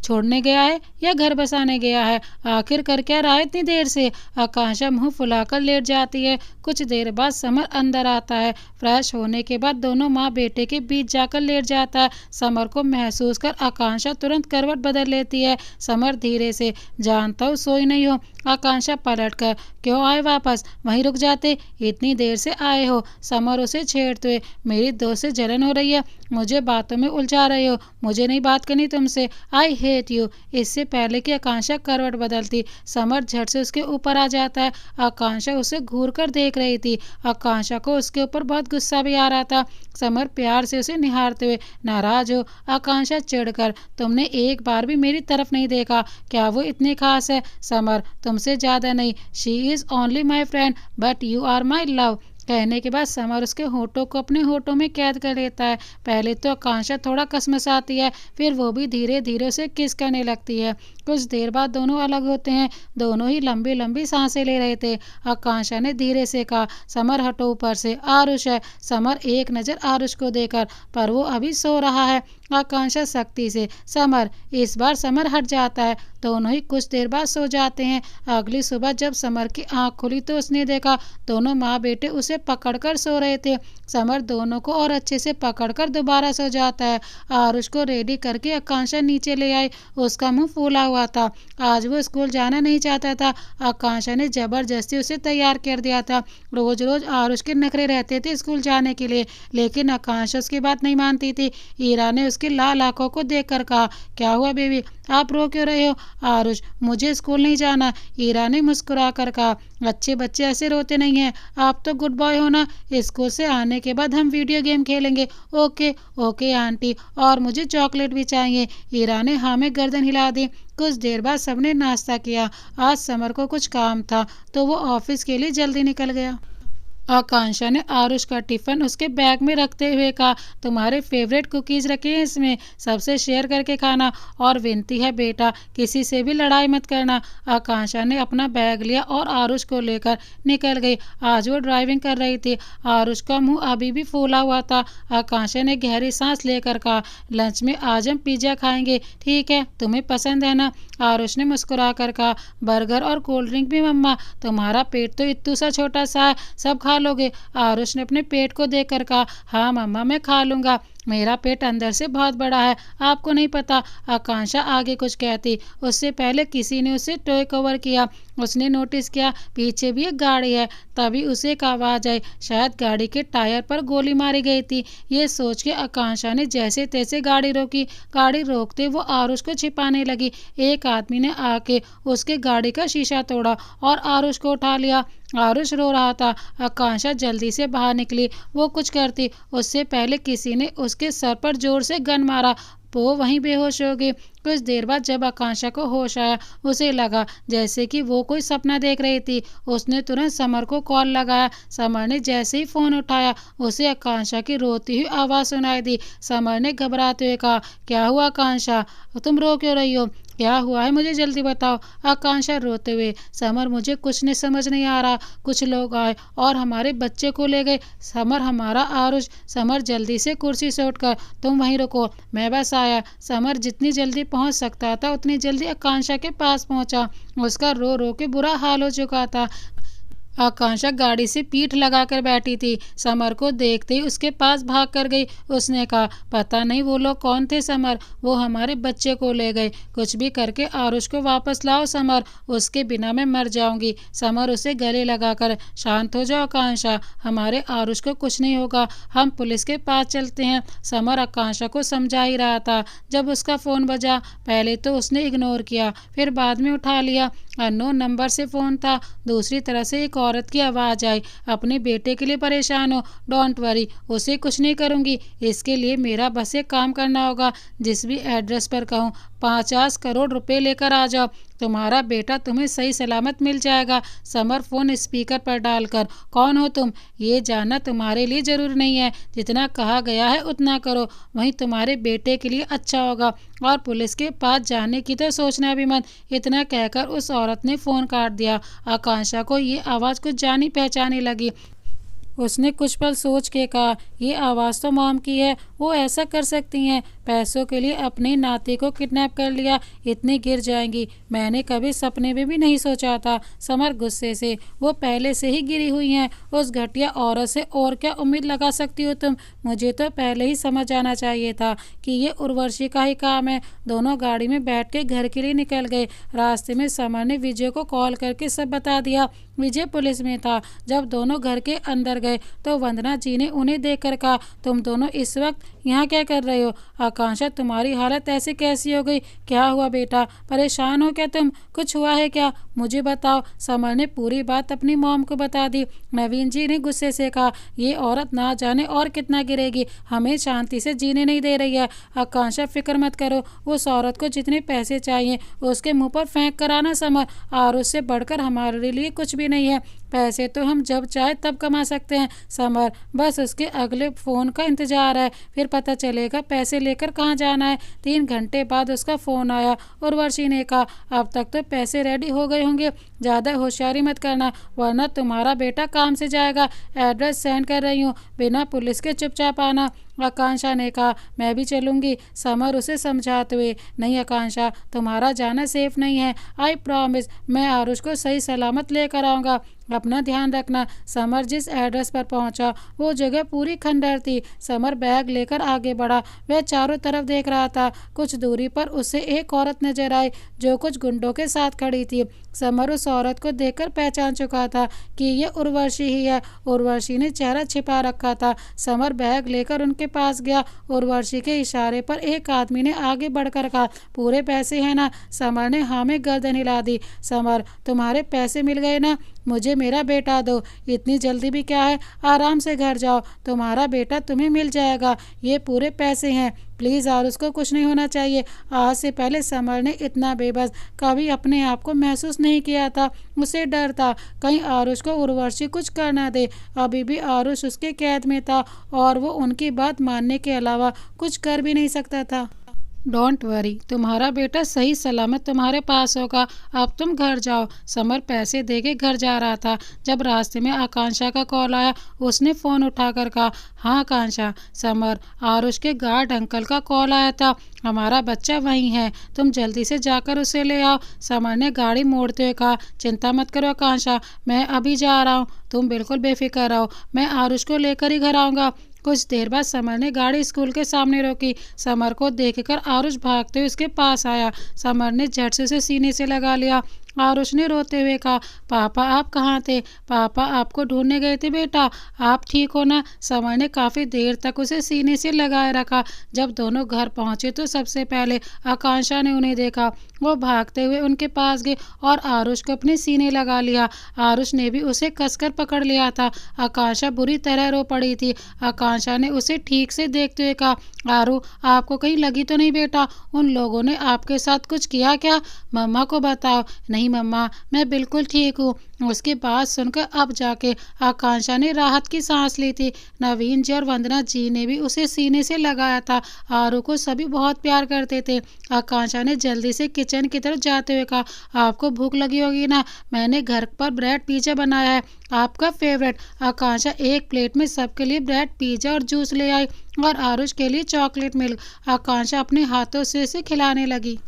छोड़ने गया है या घर बसाने गया है, आखिर कर क्या रहा है इतनी देर से। आकांक्षा मुंह फुलाकर लेट जाती है। कुछ देर बाद समर अंदर आता है। फ्रेश होने के बाद दोनों माँ बेटे के बीच जाकर लेट जाता है। समर को महसूस कर आकांक्षा तुरंत करवट बदल लेती है। समर धीरे से, जानता हूँ सोई नहीं हो। आकांक्षा पलट कर, क्यों आए वापस, वहीं रुक जाते, इतनी देर से आए हो। समर उसे छेड़ते हुए, मेरी दोस्त से जलन हो रही है, मुझे बातों में उलझा रहे हो, मुझे नहीं बात करनी तुमसे, आई हेट यू। इससे पहले कि आकांक्षा करवट बदलती, समर झट से उसके ऊपर आ जाता है। आकांक्षा उसे घूर कर देख रही थी। आकांक्षा को उसके ऊपर बहुत गुस्सा भी आ रहा था। समर प्यार से उसे निहारते हुए, नाराज हो। आकांक्षा चिढ़कर, तुमने एक बार भी मेरी तरफ नहीं देखा, क्या वो इतनी खास है? समर, तुमसे ज़्यादा नहीं, she is only my friend but you are my love. कहने के बाद समर उसके होठों को अपने होठों में कैद कर लेता है। पहले तो आकांक्षा थोड़ा कसमसाती है, फिर वो भी धीरे धीरे उसे किस करने लगती है। कुछ देर बाद दोनों अलग होते हैं। दोनों ही लंबी लंबी सांसें ले रहे थे। आकांक्षा ने धीरे से कहा, समर हटो ऊपर से, आरुष है। समर एक नज़र आरुष को देकर, पर वो अभी सो रहा है। आकांक्षा सख्ती से, समर। इस बार समर हट जाता है। दोनों ही कुछ देर बाद सो जाते हैं। अगली सुबह जब समर की आंख खुली तो उसने देखा दोनों माँ बेटे उसे पकड़कर सो रहे थे। समर दोनों को और अच्छे से पकड़कर दोबारा सो जाता है। आरुष को रेडी करके आकांक्षा नीचे ले आई। उसका मुंह फूला हुआ था। आज वो स्कूल जाना नहीं चाहता था। आकांक्षा ने जबरदस्ती उसे तैयार कर दिया था। रोज रोज आरुष के नखरे रहते थे स्कूल जाने के लिए, लेकिन आकांक्षा उसकी बात नहीं मानती थी। ईरा ने उसकी लाल आंखों को देखकर कहा, क्या हुआ बेबी, आप रो क्यों रहे हो? आरुष, मुझे स्कूल नहीं जाना। ईरा ने मुस्कुरा कर कहा, अच्छे बच्चे ऐसे रोते नहीं हैं, आप तो गुड बॉय हो ना। स्कूल से आने के बाद हम वीडियो गेम खेलेंगे। ओके ओके आंटी, और मुझे चॉकलेट भी चाहिए। ईरा ने हाँ में गर्दन हिला दी। कुछ देर बाद सबने नाश्ता किया। आज समर को कुछ काम था तो वो ऑफिस के लिए जल्दी निकल गया। आकांक्षा ने आरुष का टिफिन उसके बैग में रखते हुए कहा, तुम्हारे फेवरेट कुकीज़ रखे हैं इसमें, सबसे शेयर करके खाना, और विनती है बेटा किसी से भी लड़ाई मत करना। आकांक्षा ने अपना बैग लिया और आरुष को लेकर निकल गई। आज वो ड्राइविंग कर रही थी। आरुष का मुंह अभी भी फूला हुआ था। आकांक्षा ने गहरी सांस लेकर कहा, लंच में आज हम पिज़्ज़ा खाएंगे, ठीक है, तुम्हें पसंद है ना? आरुष ने मुस्कुरा कर कहा, बर्गर और कोल्ड ड्रिंक भी मम्मा, तुम्हारा पेट तो इत्तू सा छोटा सा है, सब खा लोगे? आरुष ने अपने पेट को देखकर कहा, हाँ मम्मा मैं खा लूँगा, मेरा पेट अंदर से बहुत बड़ा है, आपको नहीं पता। आकांक्षा आगे कुछ कहती, उससे पहले किसी ने उसे टॉय कवर किया। उसने नोटिस किया पीछे भी एक गाड़ी है। तभी उसे एक आवाज़ आई, शायद गाड़ी के टायर पर गोली मारी गई थी। ये सोच के आकांक्षा ने जैसे तैसे गाड़ी रोकी। गाड़ी रोकते वो आरुष को छिपाने लगी। एक आदमी ने आके उसके गाड़ी का शीशा तोड़ा और आरुष को उठा लिया। आरुष रो रहा था। आकांक्षा जल्दी से बाहर निकली। वो कुछ करती उससे पहले किसी ने उसके सर पर जोर से गन मारा। वो वहीं बेहोश हो गई। कुछ देर बाद जब आकांक्षा को होश आया, उसे लगा जैसे कि वो कोई सपना देख रही थी। उसने तुरंत समर को कॉल लगाया। समर ने जैसे ही फ़ोन उठाया, उसे आकांक्षा की रोती हुई आवाज़ सुनाई दी। समर ने घबराते हुए कहा, क्या हुआ आकांक्षा, तुम रो क्यों रही हो? क्या हुआ है, मुझे जल्दी बताओ। आकांक्षा रोते हुए, समर मुझे कुछ नहीं समझ नहीं आ रहा। कुछ लोग आए और हमारे बच्चे को ले गए। समर हमारा आरुष। समर जल्दी से कुर्सी से उठकर, तुम वहीं रुको, मैं बस आया। समर जितनी जल्दी पहुंच सकता था उतनी जल्दी आकांक्षा के पास पहुंचा। उसका रो रो के बुरा हाल हो चुका था। आकांक्षा गाड़ी से पीठ लगाकर बैठी थी। समर को देखते ही उसके पास भाग कर गई। उसने कहा, पता नहीं वो लोग कौन थे समर, वो हमारे बच्चे को ले गए। कुछ भी करके आरुष को वापस लाओ समर, उसके बिना मैं मर जाऊंगी। समर उसे गले लगाकर, शांत हो जाओ आकांक्षा, हमारे आरुष को कुछ नहीं होगा, हम पुलिस के पास चलते हैं। समर आकांक्षा को समझा ही रहा था जब उसका फ़ोन बजा। पहले तो उसने इग्नोर किया, फिर बाद में उठा लिया। अननोन नंबर से फ़ोन था। दूसरी तरह से एक औरत की आवाज़ आई, अपने बेटे के लिए परेशान हो, डोंट वरी, उसे कुछ नहीं करूँगी। इसके लिए मेरा बस एक काम करना होगा, जिस भी एड्रेस पर कहूँ 50 करोड़ रुपए लेकर आ जाओ, तुम्हारा बेटा तुम्हें सही सलामत मिल जाएगा। समर फ़ोन स्पीकर पर डालकर, कौन हो तुम, ये जानना तुम्हारे लिए ज़रूरी नहीं है, जितना कहा गया है उतना करो, वहीं तुम्हारे बेटे के लिए अच्छा होगा, और पुलिस के पास जाने की तो सोचना भी मत। इतना कहकर उस औरत ने फ़ोन काट दिया। आकांक्षा को ये आवाज़ कुछ जानी पहचानी लगी। उसने कुछ पल सोच के कहा, ये आवाज़ तो मॉम की है, वो ऐसा कर सकती हैं, पैसों के लिए अपने नाती को किडनैप कर लिया, इतनी गिर जाएंगी, मैंने कभी सपने में भी नहीं सोचा था। समर गुस्से से, वो पहले से ही गिरी हुई हैं, उस घटिया औरत से और क्या उम्मीद लगा सकती हो तुम। मुझे तो पहले ही समझ आना चाहिए था कि ये उर्वशी का ही काम है। दोनों गाड़ी में बैठ के घर के लिए निकल गए। रास्ते में समर ने विजय को कॉल करके सब बता दिया। विजय पुलिस में था। जब दोनों घर के अंदर गए तो वंदना जी ने उन्हें देखकर कहा, तुम दोनों इस वक्त यहाँ क्या कर रहे हो? आकांक्षा, तुम्हारी हालत ऐसे कैसी हो गई? क्या हुआ बेटा, परेशान हो क्या तुम? कुछ हुआ है क्या, मुझे बताओ। समर ने पूरी बात अपनी मॉम को बता दी। नवीन जी ने गुस्से से कहा, ये औरत ना जाने और कितना गिरेगी, हमें शांति से जीने नहीं दे रही है। आकांक्षा, फिक्र मत करो, उस औरत को जितने पैसे चाहिए उसके मुंह पर फेंक कर आना समर, और उससे बढ़कर हमारे लिए कुछ भी नहीं है। पैसे तो हम जब चाहे तब कमा सकते हैं समर, बस उसके अगले फ़ोन का इंतज़ार है, फिर पता चलेगा पैसे लेकर कहाँ जाना है। 3 घंटे बाद उसका फ़ोन आया और वर्षी ने कहा, अब तक तो पैसे रेडी हो गए होंगे, ज़्यादा होशियारी मत करना वरना तुम्हारा बेटा काम से जाएगा। एड्रेस सेंड कर रही हूँ, बिना पुलिस के चुपचाप आना। आकांक्षा ने कहा, मैं भी चलूँगी। समर उसे समझाते हुए, नहीं आकांक्षा, तुम्हारा जाना सेफ नहीं है, आई प्रॉमिस मैं आरुष को सही सलामत लेकर आऊँगा, अपना ध्यान रखना। समर जिस एड्रेस पर पहुंचा वो जगह पूरी खंडर थी। समर बैग लेकर आगे बढ़ा। वह चारों तरफ देख रहा था। कुछ दूरी पर उसे एक औरत नजर आई जो कुछ गुंडों के साथ खड़ी थी। समर उस औरत को देखकर पहचान चुका था कि यह उर्वशी ही है। उर्वशी ने चेहरा छिपा रखा था। समर बैग लेकर उनके पास गया। उर्वशी के इशारे पर एक आदमी ने आगे बढ़कर कहा, पूरे पैसे हैं ना? समर ने हाँ में गर्दन हिला दी। समर, तुम्हारे पैसे मिल गए ना? मुझे मेरा बेटा दो। इतनी जल्दी भी क्या है, आराम से घर जाओ, तुम्हारा बेटा तुम्हें मिल जाएगा, ये पूरे पैसे हैं, प्लीज़। और उसको कुछ नहीं होना चाहिए। आज से पहले समर ने इतना बेबस कभी अपने आप को महसूस नहीं किया था। उसे डर था कहीं आरुष को उर्वशी कुछ कर ना दे। अभी भी आरुष उसके कैद में था और वो उनकी बात मानने के अलावा कुछ कर भी नहीं सकता था। डोंट वरी, तुम्हारा बेटा सही सलामत तुम्हारे पास होगा, अब तुम घर जाओ। समर पैसे देके घर जा रहा था जब रास्ते में आकांक्षा का कॉल आया। उसने फ़ोन उठाकर कहा, हाँ आकांक्षा। समर, आरुष के गार्ड अंकल का कॉल आया था, हमारा बच्चा वहीं है, तुम जल्दी से जाकर उसे ले आओ। समर ने गाड़ी मोड़ते हुए कहा, चिंता मत करो आकांक्षा, मैं अभी जा रहा हूँ, तुम बिल्कुल बेफिक्र रहो, मैं आरुष को लेकर ही घर आऊँगा। कुछ देर बाद समर ने गाड़ी स्कूल के सामने रोकी। समर को देखकर आरुष भागते हुए उसके पास आया। समर ने झट से उसे सीने से लगा लिया। आरुष ने रोते हुए कहा, पापा आप कहाँ थे? पापा आपको ढूंढने गए थे बेटा, आप ठीक हो ना? समर ने काफ़ी देर तक उसे सीने से लगाए रखा। जब दोनों घर पहुंचे तो सबसे पहले आकांक्षा ने उन्हें देखा। वो भागते हुए उनके पास गए और आरुष को अपने सीने लगा लिया। आरुष ने भी उसे कसकर पकड़ लिया था। आकांक्षा बुरी तरह रो पड़ी थी। आकांक्षा ने उसे ठीक से देखते हुए कहा, आरू आपको कहीं लगी तो नहीं बेटा? उन लोगों ने आपके साथ कुछ किया क्या? मम्मा को बताओ। नहीं नहीं मम्मा, मैं बिल्कुल ठीक हूँ। उसकी बात सुनकर अब जाके आकांक्षा ने राहत की सांस ली थी। नवीन जी और वंदना जी ने भी उसे सीने से लगाया था। आरू को सभी बहुत प्यार करते थे। आकांक्षा ने जल्दी से किचन की तरफ जाते हुए कहा, आपको भूख लगी होगी ना, मैंने घर पर ब्रेड पिज्ज़ा बनाया है, आपका फेवरेट। आकांक्षा एक प्लेट में सबके लिए ब्रेड पिज्ज़ा और जूस ले आई और आरुष के लिए चॉकलेट मिल्क। आकांक्षा अपने हाथों से उसे खिलाने लगी।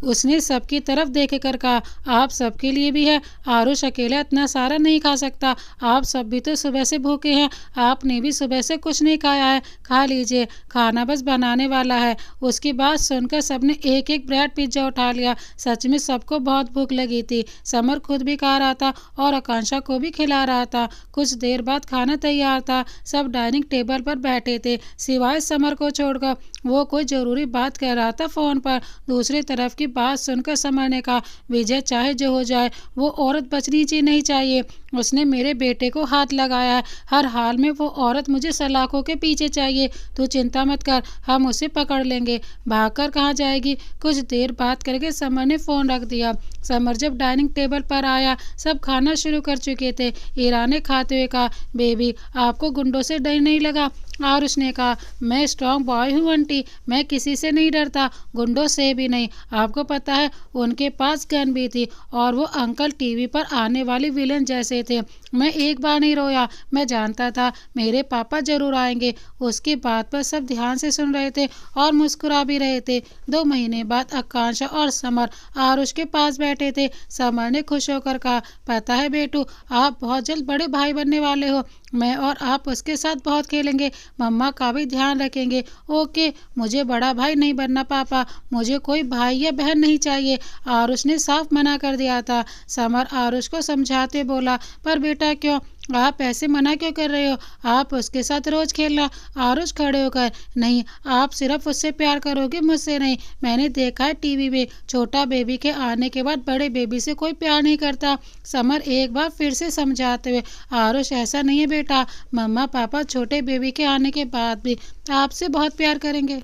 उसने सबकी तरफ देख कर कहा, आप सबके लिए भी है, आरुष अकेला इतना सारा नहीं खा सकता, आप सब भी तो सुबह से भूखे हैं, आपने भी सुबह से कुछ नहीं खाया है, खा लीजिए, खाना बस बनाने वाला है। उसकी बात सुनकर सबने एक एक ब्रेड पिज्ज़ा उठा लिया। सच में सबको बहुत भूख लगी थी। समर खुद भी खा रहा था और आकांक्षा को भी खिला रहा था। कुछ देर बाद खाना तैयार था। सब डाइनिंग टेबल पर बैठे थे, सिवाय समर को छोड़कर। वो कोई ज़रूरी बात कर रहा था फ़ोन पर। दूसरी तरफ की बात सुनकर समर ने कहा, विजय चाहे जो हो जाए, वो औरत बचनी ही नहीं चाहिए। उसने मेरे बेटे को हाथ लगाया है, हर हाल में वो औरत मुझे सलाखों के पीछे चाहिए। तू चिंता मत कर, हम उसे पकड़ लेंगे। भागकर कहाँ जाएगी? कुछ देर बात करके समर ने फ़ोन रख दिया। समर जब डाइनिंग टेबल पर आया, सब खाना शुरू कर चुके थे। ईरा ने खाते हुए कहा, बेबी आपको गुंडों से डर नहीं लगा? और उसने कहा, मैं स्ट्रांग बॉय हूँ आंटी, मैं किसी से नहीं डरता, गुंडों से भी नहीं। आपको पता है उनके पास गन भी थी और वो अंकल टीवी पर आने वाले विलेन जैसे थे। मैं एक बार नहीं रोया, मैं जानता था मेरे पापा जरूर आएंगे। उसकी बात पर सब ध्यान से सुन रहे थे और मुस्कुरा भी रहे थे। 2 महीने बाद आकांक्षा और समर आरुष के पास बैठे थे। समर ने खुश होकर कहा, पता है बेटू, आप बहुत जल्द बड़े भाई बनने वाले हो। मैं और आप उसके साथ बहुत खेलेंगे, मम्मा का भी ध्यान रखेंगे। ओके, मुझे बड़ा भाई नहीं बनना पापा, मुझे कोई भाई या बहन नहीं चाहिए। आरुष ने साफ मना कर दिया था। समर आरुष को समझाते बोला, पर बेटा क्यों, आप ऐसे मना क्यों कर रहे हो? आप उसके साथ रोज खेलना। आरुष खड़े होकर, नहीं, आप सिर्फ उससे प्यार करोगे, मुझसे नहीं। मैंने देखा है टीवी में, छोटा बेबी के आने के बाद बड़े बेबी से कोई प्यार नहीं करता। समर एक बार फिर से समझाते हुए, आरुष ऐसा नहीं है बेटा, मम्मा पापा छोटे बेबी के आने के बाद भी आपसे बहुत प्यार करेंगे।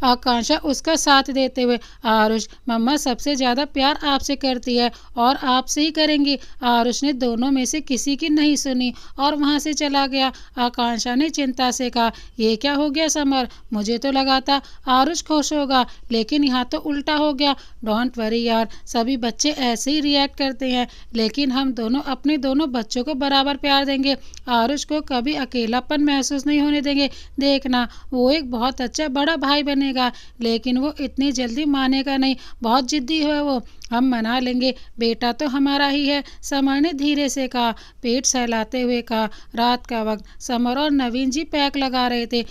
आकांक्षा उसका साथ देते हुए, आरुष मम्मा सबसे ज़्यादा प्यार आपसे करती है और आपसे ही करेंगी। आरुष ने दोनों में से किसी की नहीं सुनी और वहाँ से चला गया। आकांक्षा ने चिंता से कहा, ये क्या हो गया समर, मुझे तो लगा था आरुष खुश होगा, लेकिन यहाँ तो उल्टा हो गया। डोंट वरी यार, सभी बच्चे ऐसे ही रिएक्ट करते हैं, लेकिन हम दोनों अपने दोनों बच्चों को बराबर प्यार देंगे। आरुष को कभी अकेलापन महसूस नहीं होने देंगे। देखना, वो एक बहुत अच्छा बड़ा भाई बने, लेकिन वो इतनी जल्दी मानेगा नहीं, बहुत जिद्दी है वो। हम मना लेंगे, बेटा तो हमारा ही है। समर ने धीरे से कहा। पेट सहलाते हुए कहा, रात का वक्त, समर और नवीन जी पैक लगा रहे थे।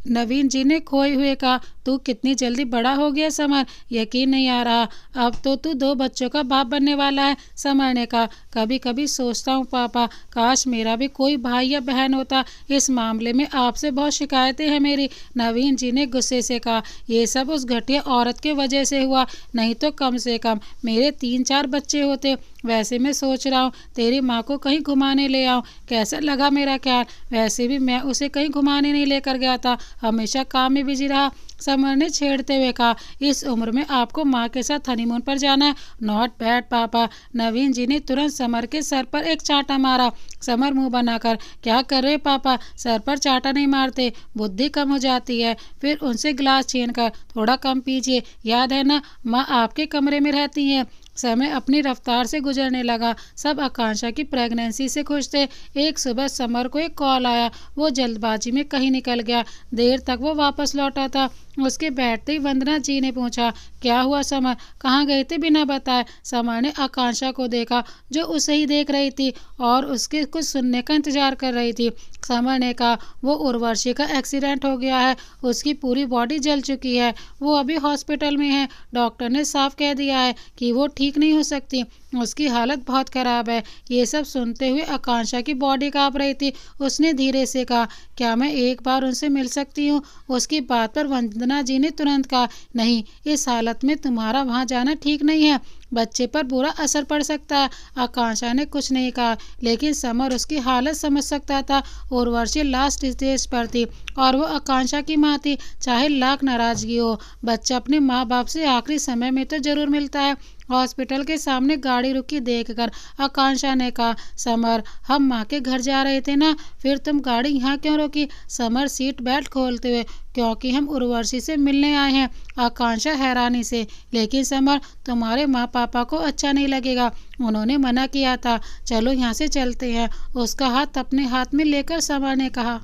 नवीन जी ने खोए हुए कहा, तू कितनी जल्दी बड़ा हो गया समर, यकीन नहीं आ रहा, अब तो तू 2 बच्चों का बाप बनने वाला है। समर ने कहा, कभी कभी सोचता हूँ पापा, काश मेरा भी कोई भाई या बहन होता। इस मामले में आपसे बहुत शिकायतें हैं मेरी। नवीन जी ने गुस्से से कहा, ये सब उस घटिया औरत के वजह से हुआ, नहीं तो कम से कम मेरे 3-4 बच्चे होते। वैसे मैं सोच रहा हूँ तेरी माँ को कहीं घुमाने ले आऊँ, कैसा लगा मेरा ख्याल? वैसे भी मैं उसे कहीं घुमाने नहीं लेकर गया था, हमेशा काम में बिजी रहा। समर ने छेड़ते हुए कहा, इस उम्र में आपको माँ के साथ हनीमून पर जाना है? नॉट बैड पापा। नवीन जी ने तुरंत समर के सर पर एक चांटा मारा। समर मुंह बनाकर, क्या कर रहे पापा, सर पर चांटा नहीं मारते, बुद्धि कम हो जाती है। फिर उनसे गिलास छीनकर, थोड़ा कम पीजिए, याद है ना माँ आपके कमरे में रहती हैं। समय अपनी रफ्तार से गुजरने लगा। सब आकांक्षा की प्रेगनेंसी से खुश थे। एक सुबह समर को एक कॉल आया, वो जल्दबाजी में कहीं निकल गया। देर तक वो वापस लौटा था। उसके बैठते ही वंदना जी ने पूछा, क्या हुआ समर, कहाँ गए थे बिना बताए? समर ने आकांक्षा को देखा, जो उसे ही देख रही थी और उसके कुछ सुनने का इंतजार कर रही थी। समर ने कहा, वो उर्वशी का एक्सीडेंट हो गया है, उसकी पूरी बॉडी जल चुकी है, वो अभी हॉस्पिटल में है। डॉक्टर ने साफ कह दिया है कि वो ठीक नहीं हो सकती, उसकी हालत बहुत ख़राब है। ये सब सुनते हुए आकांक्षा की बॉडी काँप रही थी। उसने धीरे से कहा, क्या मैं एक बार उनसे मिल सकती हूँ? उसकी बात पर वंदना जी ने तुरंत कहा, नहीं, इस हालत में तुम्हारा वहाँ जाना ठीक नहीं है, बच्चे पर बुरा असर पड़ सकता है। आकांक्षा ने कुछ नहीं कहा, लेकिन समर उसकी हालत समझ सकता था। उर्वशी लास्ट स्टेज पर थी और वो आकांक्षा की माँ थी। चाहे लाख नाराजगी हो, बच्चा अपने माँ बाप से आखिरी समय में तो जरूर मिलता है। हॉस्पिटल के सामने गाड़ी रुकी देखकर आकांक्षा ने कहा, समर हम माँ के घर जा रहे थे ना, फिर तुम गाड़ी यहाँ क्यों रोकी? समर सीट बेल्ट खोलते हुए, क्योंकि हम उर्वशी से मिलने आए हैं। आकांक्षा हैरानी से, लेकिन समर तुम्हारे माँ पापा को अच्छा नहीं लगेगा, उन्होंने मना किया था। चलो यहाँ से चलते हैं। उसका हाथ अपने हाथ में लेकर समर ने कहा,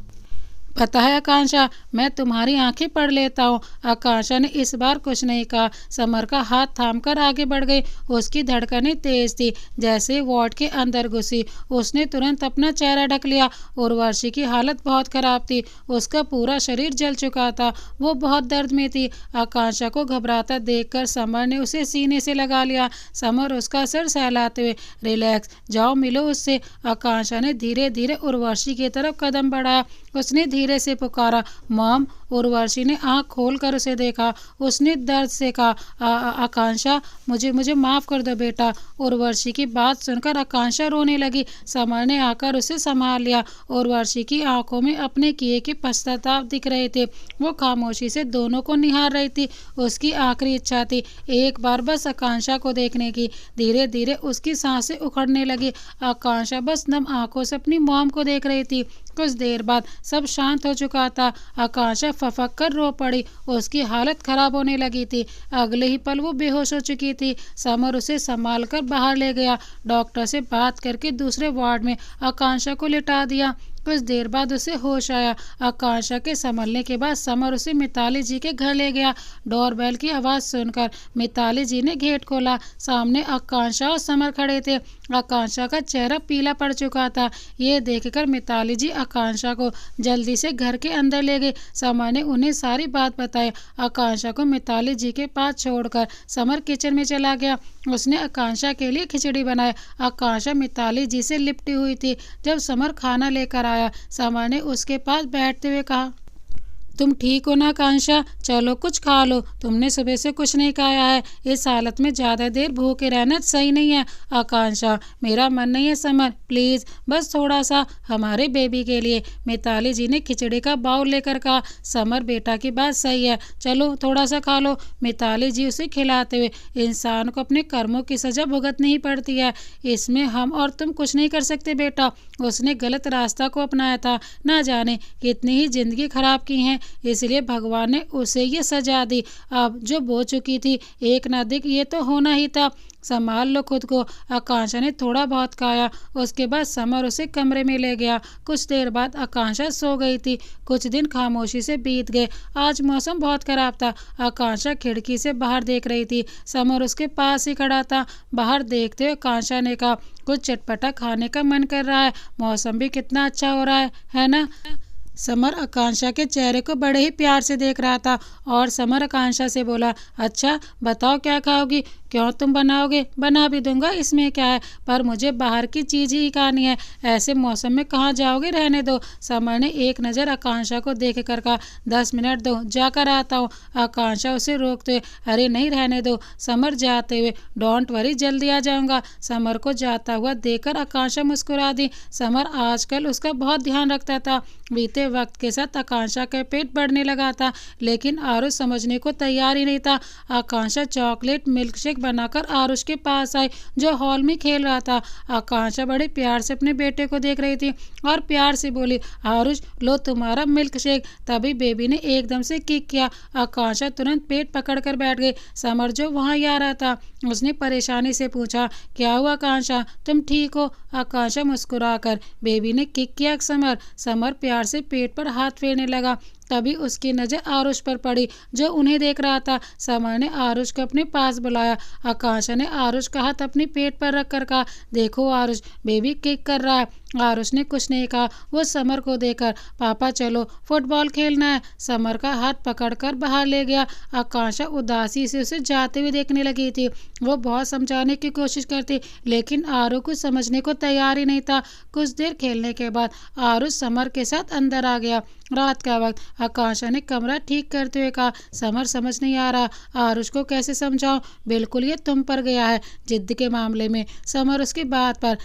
पता है आकांक्षा, मैं तुम्हारी आंखें पढ़ लेता हूँ। आकांक्षा ने इस बार कुछ नहीं कहा। समर का हाथ थामकर आगे बढ़ गई। उसकी धड़कनें तेज थी। जैसे वार्ड के अंदर घुसी, उसने तुरंत अपना चेहरा ढक लिया। उर्वशी की हालत बहुत खराब थी। उसका पूरा शरीर जल चुका था। वो बहुत दर्द में थी। आकांक्षा को घबराता देखकर समर ने उसे सीने से लगा लिया। समर उसका सर सहलाते हुए, रिलैक्स, जाओ मिलो उससे। आकांक्षा ने धीरे धीरे उर्वशी की तरफ कदम बढ़ाया। उसने धीरे से पुकारा, मॉम। उर्वशी ने आंख खोलकर उसे देखा। उसने दर्द से कहा, आकांक्षा मुझे माफ़ कर दो बेटा। उर्वशी की बात सुनकर आकांक्षा रोने लगी। समर ने आकर उसे संभाल लिया। उर्वशी की आंखों में अपने किए के पश्चाताप दिख रहे थे। वो खामोशी से दोनों को निहार रही थी। उसकी आखिरी इच्छा थी एक बार बस आकांक्षा को देखने की। धीरे धीरे उसकी सांसें उखड़ने लगी। आकांक्षा बस नम आंखों से अपनी मॉम को देख रही थी। कुछ देर बाद सब शांत हो चुका था। आकांक्षा फफक कर रो पड़ी। उसकी हालत खराब होने लगी थी। अगले ही पल वो बेहोश हो चुकी थी। समर उसे संभाल कर बाहर ले गया। डॉक्टर से बात करके दूसरे वार्ड में आकांक्षा को लिटा दिया। कुछ देर बाद उसे होश आया। आकांक्षा के संभलने के बाद समर उसे मिताली जी के घर ले गया। डोरबेल की आवाज़ सुनकर मिताली जी ने गेट खोला। सामने आकांक्षा और समर खड़े थे। आकांक्षा का चेहरा पीला पड़ चुका था। ये देखकर मिताली जी आकांक्षा को जल्दी से घर के अंदर ले गए। समर ने उन्हें सारी बात बताई। आकांक्षा को मिताली जी के पास छोड़कर समर किचन में चला गया। उसने आकांक्षा के लिए खिचड़ी बनाई। आकांक्षा मिताली जी से लिपटी हुई थी। जब समर खाना लेकर आया, समर ने उसके पास बैठते हुए कहा, तुम ठीक हो ना आकांक्षा? चलो कुछ खा लो, तुमने सुबह से कुछ नहीं खाया है। इस हालत में ज़्यादा देर भूखे रहना सही नहीं है। आकांक्षा, मेरा मन नहीं है समर, प्लीज़ बस थोड़ा सा हमारे बेबी के लिए। मिताली जी ने खिचड़ी का बाउल लेकर कहा। समर बेटा की बात सही है, चलो थोड़ा सा खा लो। मिताली जी उसे खिलाते हुए, इंसान को अपने कर्मों की सज़ा भुगतनी ही पड़ती है, इसमें हम और तुम कुछ नहीं कर सकते बेटा। उसने गलत रास्ता को अपनाया था, ना जाने कितनी ही जिंदगी खराब की हैं, इसलिए भगवान ने उसे ये सजा दी। अब जो बो चुकी थी, एक ना दिख ये तो होना ही था। संभाल लो खुद को। आकांक्षा ने थोड़ा बहुत खाया। उसके बाद समर उसे कमरे में ले गया। कुछ देर बाद आकांक्षा सो गई थी। कुछ दिन खामोशी से बीत गए। आज मौसम बहुत खराब था। आकांक्षा खिड़की से बाहर देख रही थी। समर उसके पास ही खड़ा था। बाहर देखते हुए आकांक्षा ने कहा, कुछ चटपटा खाने का मन कर रहा है, मौसम भी कितना अच्छा हो रहा है ना? समर आकांक्षा के चेहरे को बड़े ही प्यार से देख रहा था और समर आकांक्षा से बोला, अच्छा बताओ क्या खाओगी? क्यों तुम बनाओगे? बना भी दूंगा, इसमें क्या है, पर मुझे बाहर की चीज़ ही खानी है। ऐसे मौसम में कहाँ जाओगे? रहने दो। समर ने एक नज़र आकांक्षा को देख कर कहा, 10 मिनट दो, जाकर आता हूँ। आकांक्षा उसे रोकते हुए, अरे नहीं रहने दो। समर जाते हुए, डोंट वरी, जल्दी आ जाऊँगा। समर को जाता हुआ देखकर आकांक्षा मुस्कुरा दी। समर आजकल उसका बहुत ध्यान रखता था। बीते वक्त के साथ आकांक्षा का पेट बढ़ने लगा था, लेकिन आरुष समझने को तैयार ही नहीं था। आकांक्षा चॉकलेट मिल्क शेक बनाकर आरुष के पास आई, जो हॉल में खेल रहा था। आकांक्षा बड़े प्यार से अपने बेटे को देख रही थी और प्यार से बोली, आरुष लो तुम्हारा मिल्क शेक। तभी बेबी ने एकदम से किक किया। आकांक्षा तुरंत पेट पकड़कर बैठ गई। समर जो वहाँ आ रहा था, उसने परेशानी से पूछा, क्या हुआ आकांक्षा, तुम ठीक हो? आकांक्षा मुस्कुराकर, बेबी ने किक किया समर। समर प्यार से पेट पर हाथ फेरने लगा। तभी उसकी नज़र आरुष पर पड़ी, जो उन्हें देख रहा था। समर ने आरुष को अपने पास बुलाया। आकांक्षा ने आरुष का हाथ अपने पेट पर रख कर कहा, देखो आरुष, बेबी किक कर रहा है। आरुष ने कुछ नहीं कहा। वो समर को देखकर, पापा चलो फुटबॉल खेलना है। समर का हाथ पकड़कर बाहर ले गया। आकांक्षा उदासी से उसे जाते हुए देखने लगी थी। वो बहुत समझाने की कोशिश करती, लेकिन आरुष कुछ समझने को तैयार ही नहीं था। कुछ देर खेलने के बाद आरुष समर के साथ अंदर आ गया। रात का वक्त। आकांक्षा ने कमरा ठीक करते हुए कहा, समर समझ नहीं आ रहा, आरुष को कैसे समझाऊं? बिल्कुल ये तुम पर गया है जिद के मामले में। समर उसकी बात पर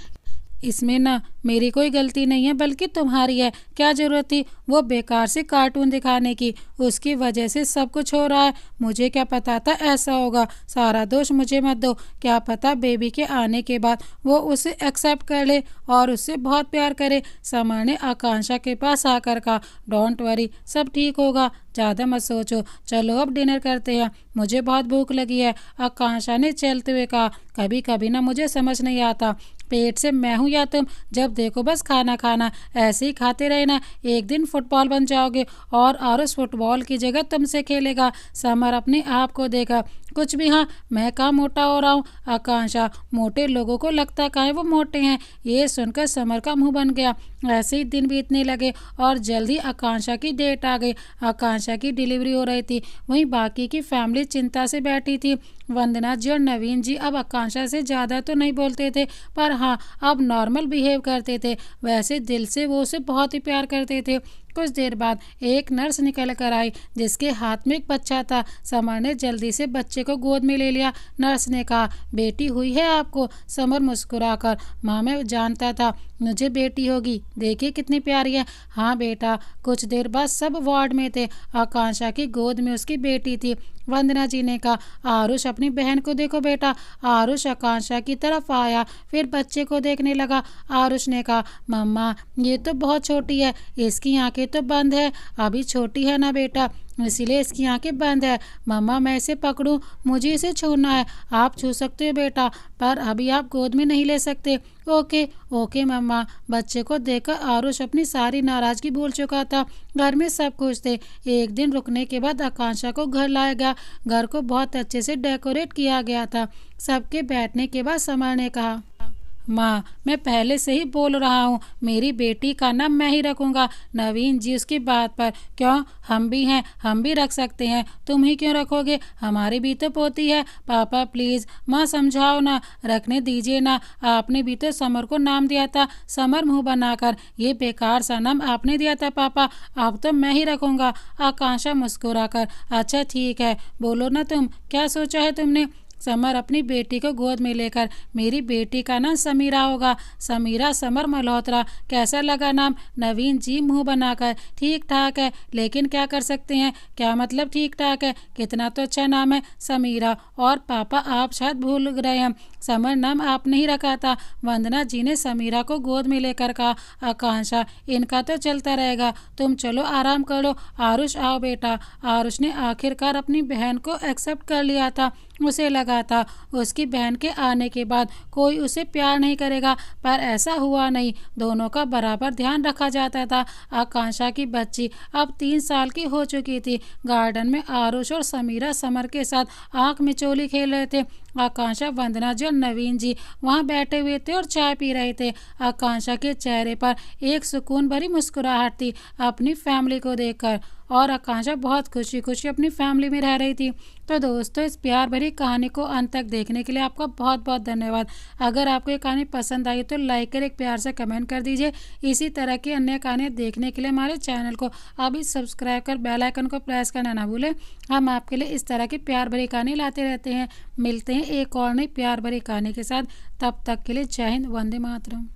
इसमें ना मेरी कोई गलती नहीं है बल्कि तुम्हारी है। क्या जरूरत थी वो बेकार से कार्टून दिखाने की? उसकी वजह से सब कुछ हो रहा है। मुझे क्या पता था ऐसा होगा। सारा दोष मुझे मत दो। क्या पता बेबी के आने के बाद वो उसे एक्सेप्ट कर ले और उससे बहुत प्यार करे। समर ने आकांक्षा के पास आकर कहा, डोंट वरी, सब ठीक होगा, ज़्यादा मत सोचो। चलो अब डिनर करते हैं, मुझे बहुत भूख लगी है, आकांक्षा ने चलते हुए कहा। कभी कभी ना मुझे समझ नहीं आता पेट से मैं हूँ या तुम। जब देखो बस खाना खाना, ऐसे ही खाते रहना। एक दिन फुटबॉल बन जाओगे और आरुष फुटबॉल की जगह तुमसे खेलेगा। समर अपने आप को देखा। कुछ भी, हाँ मैं कहाँ मोटा हो रहा हूँ। आकांक्षा, मोटे लोगों को लगता कहाँ है वो मोटे हैं। ये सुनकर समर का मुंह बन गया। ऐसे ही दिन बीतने लगे और जल्दी आकांक्षा की डेट आ गई। आकांक्षा की डिलीवरी हो रही थी। वहीं बाकी की फैमिली चिंता से बैठी थी। वंदना जी और नवीन जी अब आकांक्षा से ज़्यादा तो नहीं बोलते थे, पर हाँ अब नॉर्मल बिहेव करते थे। वैसे दिल से वो उसे बहुत ही प्यार करते थे। कुछ देर बाद एक नर्स निकल कर आई जिसके हाथ में एक बच्चा था। समर ने जल्दी से बच्चे को गोद में ले लिया। नर्स ने कहा, बेटी हुई है आपको? समर मुस्कुराकर, माँ मैं जानता था मुझे बेटी होगी, देखिए कितनी प्यारी है। हाँ बेटा। कुछ देर बाद सब वार्ड में थे। आकांक्षा की गोद में उसकी बेटी थी। वंदना जी ने कहा, आरुष अपनी बहन को देखो बेटा। आरुष आकांक्षा की तरफ आया, फिर बच्चे को देखने लगा। आरुष ने कहा, मम्मा ये तो बहुत छोटी है, इसकी आंखें तो बंद है। अभी छोटी है ना बेटा, इसीलिए इसकी आंखें बंद है। मम्मा मैं इसे पकड़ूं? मुझे इसे छूना है। आप छू सकते हो बेटा, पर अभी आप गोद में नहीं ले सकते। ओके ओके मम्मा। बच्चे को देखकर आरुष अपनी सारी नाराजगी भूल चुका था। घर में सब खुश थे। एक दिन रुकने के बाद आकांक्षा को घर लाया गया। घर को बहुत अच्छे से डेकोरेट किया गया था। सबके बैठने के बाद समर ने कहा, माँ मैं पहले से ही बोल रहा हूँ मेरी बेटी का नाम मैं ही रखूँगा। नवीन जी उसकी बात पर, क्यों, हम भी हैं, हम भी रख सकते हैं, तुम ही क्यों रखोगे? हमारी भी तो पोती है। पापा प्लीज़, माँ समझाओ ना, रखने दीजिए ना। आपने भी तो समर को नाम दिया था। समर मुंह बनाकर, ये बेकार सा नाम आपने दिया था पापा, अब तो मैं ही रखूँगा। आकांक्षा मुस्कुराकर, अच्छा ठीक है, बोलो ना तुम, क्या सोचा है तुमने? समर अपनी बेटी को गोद में लेकर, मेरी बेटी का नाम समीरा होगा। समीरा समर मल्होत्रा, कैसा लगा नाम? नवीन जी मुंह बनाकर, ठीक ठाक है, लेकिन क्या कर सकते हैं। क्या मतलब ठीक ठाक है? कितना तो अच्छा नाम है समीरा। और पापा आप शायद भूल रहे हैं, समर नाम आपने ही रखा था। वंदना जी ने समीरा को गोद में लेकर कहा, आकांक्षा इनका तो चलता रहेगा, तुम चलो आराम करो। आरुष आओ बेटा। आरुष ने आखिरकार अपनी बहन को एक्सेप्ट कर लिया था। उसे लगा था उसकी बहन के आने के बाद कोई उसे प्यार नहीं करेगा, पर ऐसा हुआ नहीं। दोनों का बराबर ध्यान रखा जाता था। आकांक्षा की बच्ची अब 3 साल की हो चुकी थी। गार्डन में आरुष और समीरा समर के साथ आंख मिचोली खेल रहे थे। आकांक्षा, वंदना जी और नवीन जी वहां बैठे हुए थे और चाय पी रहे थे। आकांक्षा के चेहरे पर एक सुकून भरी मुस्कुराहट थी अपनी फैमिली को देखकर, और आकांक्षा बहुत खुशी खुशी अपनी फैमिली में रह रही थी। तो दोस्तों, इस प्यार भरी कहानी को अंत तक देखने के लिए आपका बहुत बहुत धन्यवाद। अगर आपको ये कहानी पसंद आई तो लाइक कर एक प्यार से कमेंट कर दीजिए। इसी तरह की अन्य कहानियाँ देखने के लिए हमारे चैनल को अभी सब्सक्राइब कर बेल आइकन को प्रेस करना ना भूलें। हम आपके लिए इस तरह की प्यार भरी कहानी लाते रहते हैं। मिलते हैं एक और नई प्यार भरी कहानी के साथ। तब तक के लिए जय हिंद, वंदे मातरम।